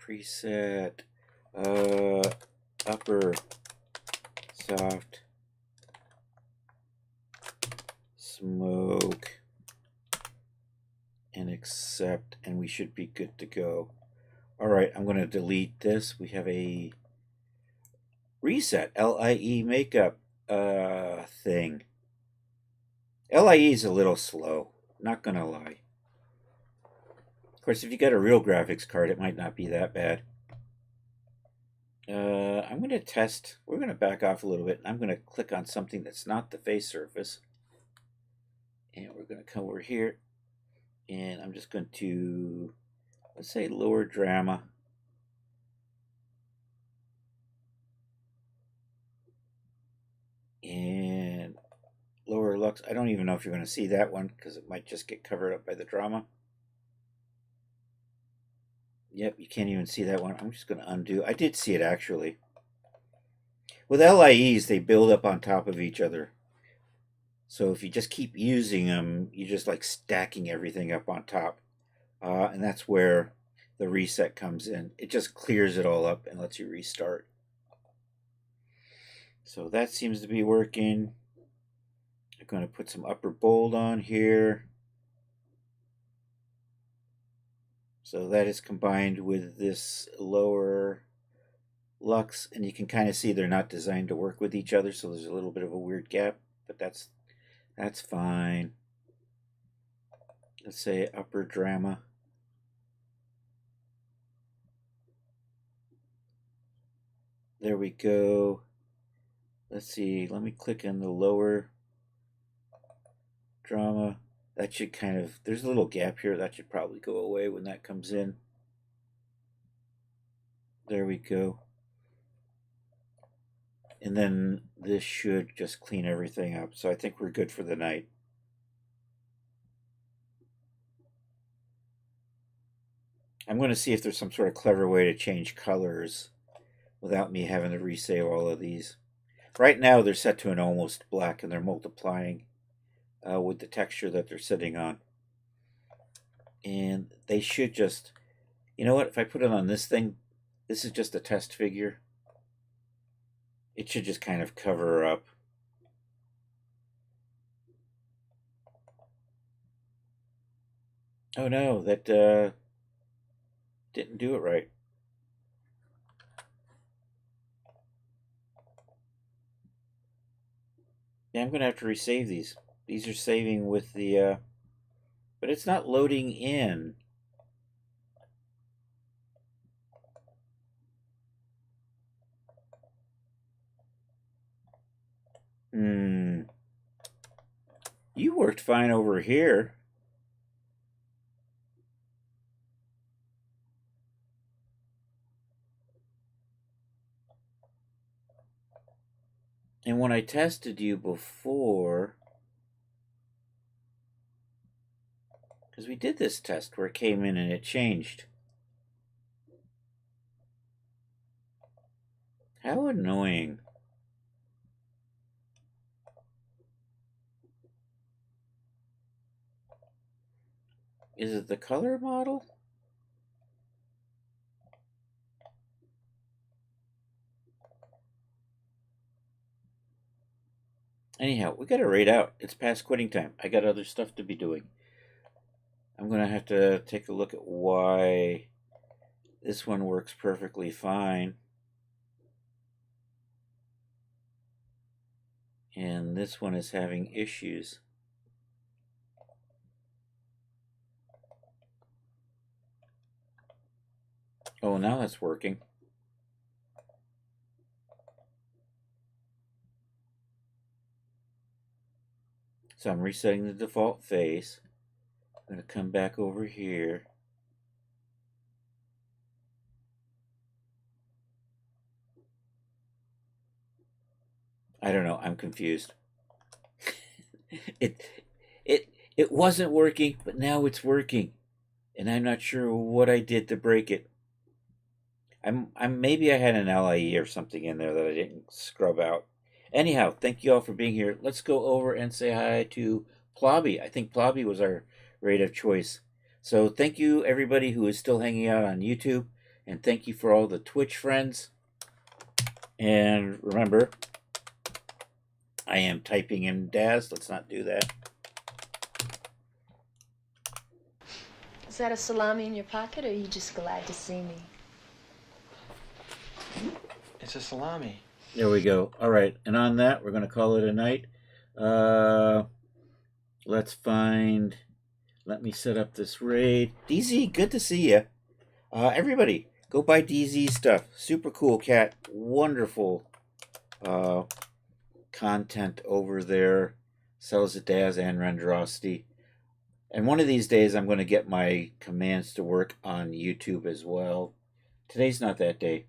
S1: preset. Upper soft smoke and accept, and we should be good to go. All right, I'm going to delete this. We have a reset LIE makeup thing. LIE is a little slow, not gonna lie. Of course, if you got a real graphics card, it might not be that bad. I'm going to test. We're going to back off a little bit. I'm going to click on something that's not the face surface. And we're going to come over here. And I'm just going to, let's say, lower drama. And lower lux. I don't even know if you're going to see that one because it might just get covered up by the drama. Yep, you can't even see that one. I'm just going to undo. I did see it actually. With LIEs, they build up on top of each other. So if you just keep using them, you're just like stacking everything up on top. And that's where the reset comes in. It just clears it all up and lets you restart. So that seems to be working. I'm going to put some upper bold on here. So that is combined with this lower lux, and you can kind of see they're not designed to work with each other, so there's a little bit of a weird gap, but that's fine. Let's say upper drama. There we go. Let's see, let me click on the lower drama. That should kind of, there's a little gap here. That should probably go away when that comes in. There we go. And then this should just clean everything up. So I think we're good for the night. I'm going to see if there's some sort of clever way to change colors without me having to resave all of these. Right now they're set to an almost black and they're multiplying with the texture that they're sitting on. And they should just, you know what, if I put it on this thing, this is just a test figure. It should just kind of cover her up. Oh no, that didn't do it right. Yeah, I'm going to have to resave these. These are saving with the, but it's not loading in. You worked fine over here. And when I tested you before, we did this test where it came in and it changed. How annoying. Is it the color model? Anyhow, we got to raid out. It's past quitting time. I got other stuff to be doing. I'm going to have to take a look at why this one works perfectly fine. And this one is having issues. Oh, now that's working. So I'm resetting the default face. I'm going to come back over here. I don't know. I'm confused. It wasn't working, but now it's working, and I'm not sure what I did to break it. I'm maybe I had an LIE or something in there that I didn't scrub out. Anyhow, thank you all for being here. Let's go over and say hi to Plobby. I think Plobby was our raid of choice. So thank you everybody who is still hanging out on YouTube, and thank you for all the Twitch friends. And remember, I am typing in Daz. Let's not do that.
S2: Is that a salami in your pocket, or are you just glad to see me?
S3: It's a salami.
S1: There we go. All right, and on that, we're going to call it a night. Let's find... Let me set up this raid. DZ, good to see you. Everybody, go buy DZ stuff. Super cool cat. Wonderful content over there. Sells at Daz and Renderosity. And one of these days, I'm going to get my commands to work on YouTube as well. Today's not that day.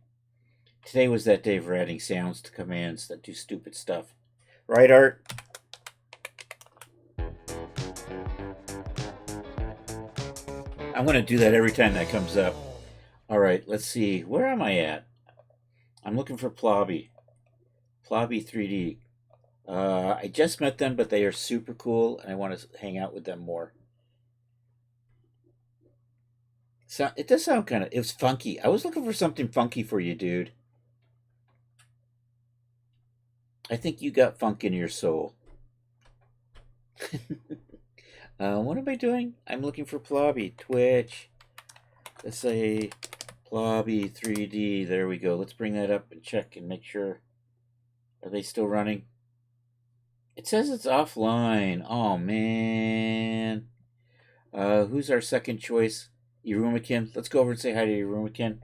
S1: Today was that day for adding sounds to commands that do stupid stuff. Right, Art? I'm going to do that every time that comes up. All right, let's see. Where am I at? I'm looking for Plobby. Plobby 3D. I just met them, but they are super cool, and I want to hang out with them more. So it does sound kind of... It was funky. I was looking for something funky for you, dude. I think you got funk in your soul. What am I doing? I'm looking for Plobby. Twitch. Let's say Plobby 3D. There we go. Let's bring that up and check and make sure. Are they still running? It says it's offline. Oh, man. Who's our second choice? Irumakin. Let's go over and say hi to Irumakin.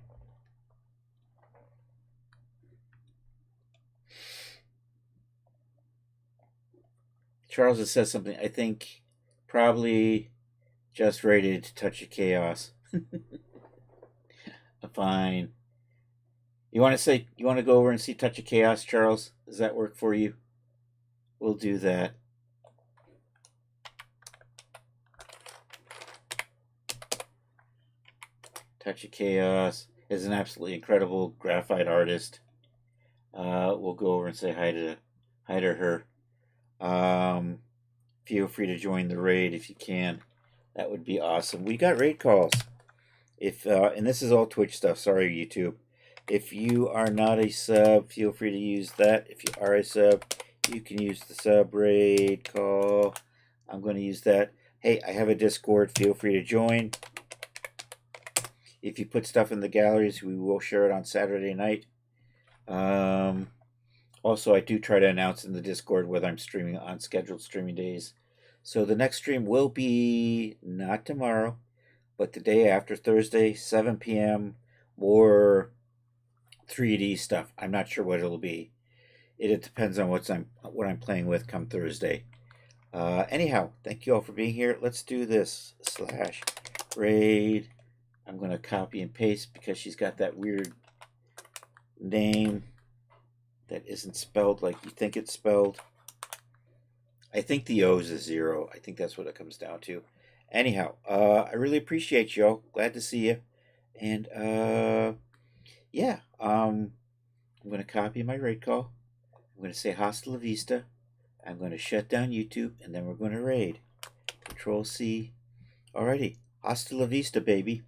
S1: Charles has said something. I think probably just rated Touch of Chaos. Fine. You want to go over and see Touch of Chaos, Charles? Does that work for you? We'll do that. Touch of Chaos is an absolutely incredible graphite artist. We'll go over and say hi to her. Feel free to join the raid if you can. That would be awesome. We got raid calls. If and this is all Twitch stuff. Sorry, YouTube. If you are not a sub, feel free to use that. If you are a sub, you can use the sub raid call. I'm going to use that. Hey, I have a Discord. Feel free to join. If you put stuff in the galleries, we will share it on Saturday night. Also, I do try to announce in the Discord whether I'm streaming on scheduled streaming days. So the next stream will be not tomorrow, but the day after, Thursday, 7 p.m. More 3D stuff. I'm not sure what it'll be. It depends on what I'm playing with come Thursday. Anyhow, thank you all for being here. Let's do this. /raid. I'm going to copy and paste because she's got that weird name that isn't spelled like you think it's spelled. I think the O's is 0. I think that's what it comes down to. Anyhow, I really appreciate you. Glad to see you. And yeah, I'm gonna copy my raid call. I'm gonna say hasta la vista. I'm gonna shut down YouTube, and then we're gonna raid. Control C. Alrighty, hasta la vista, baby.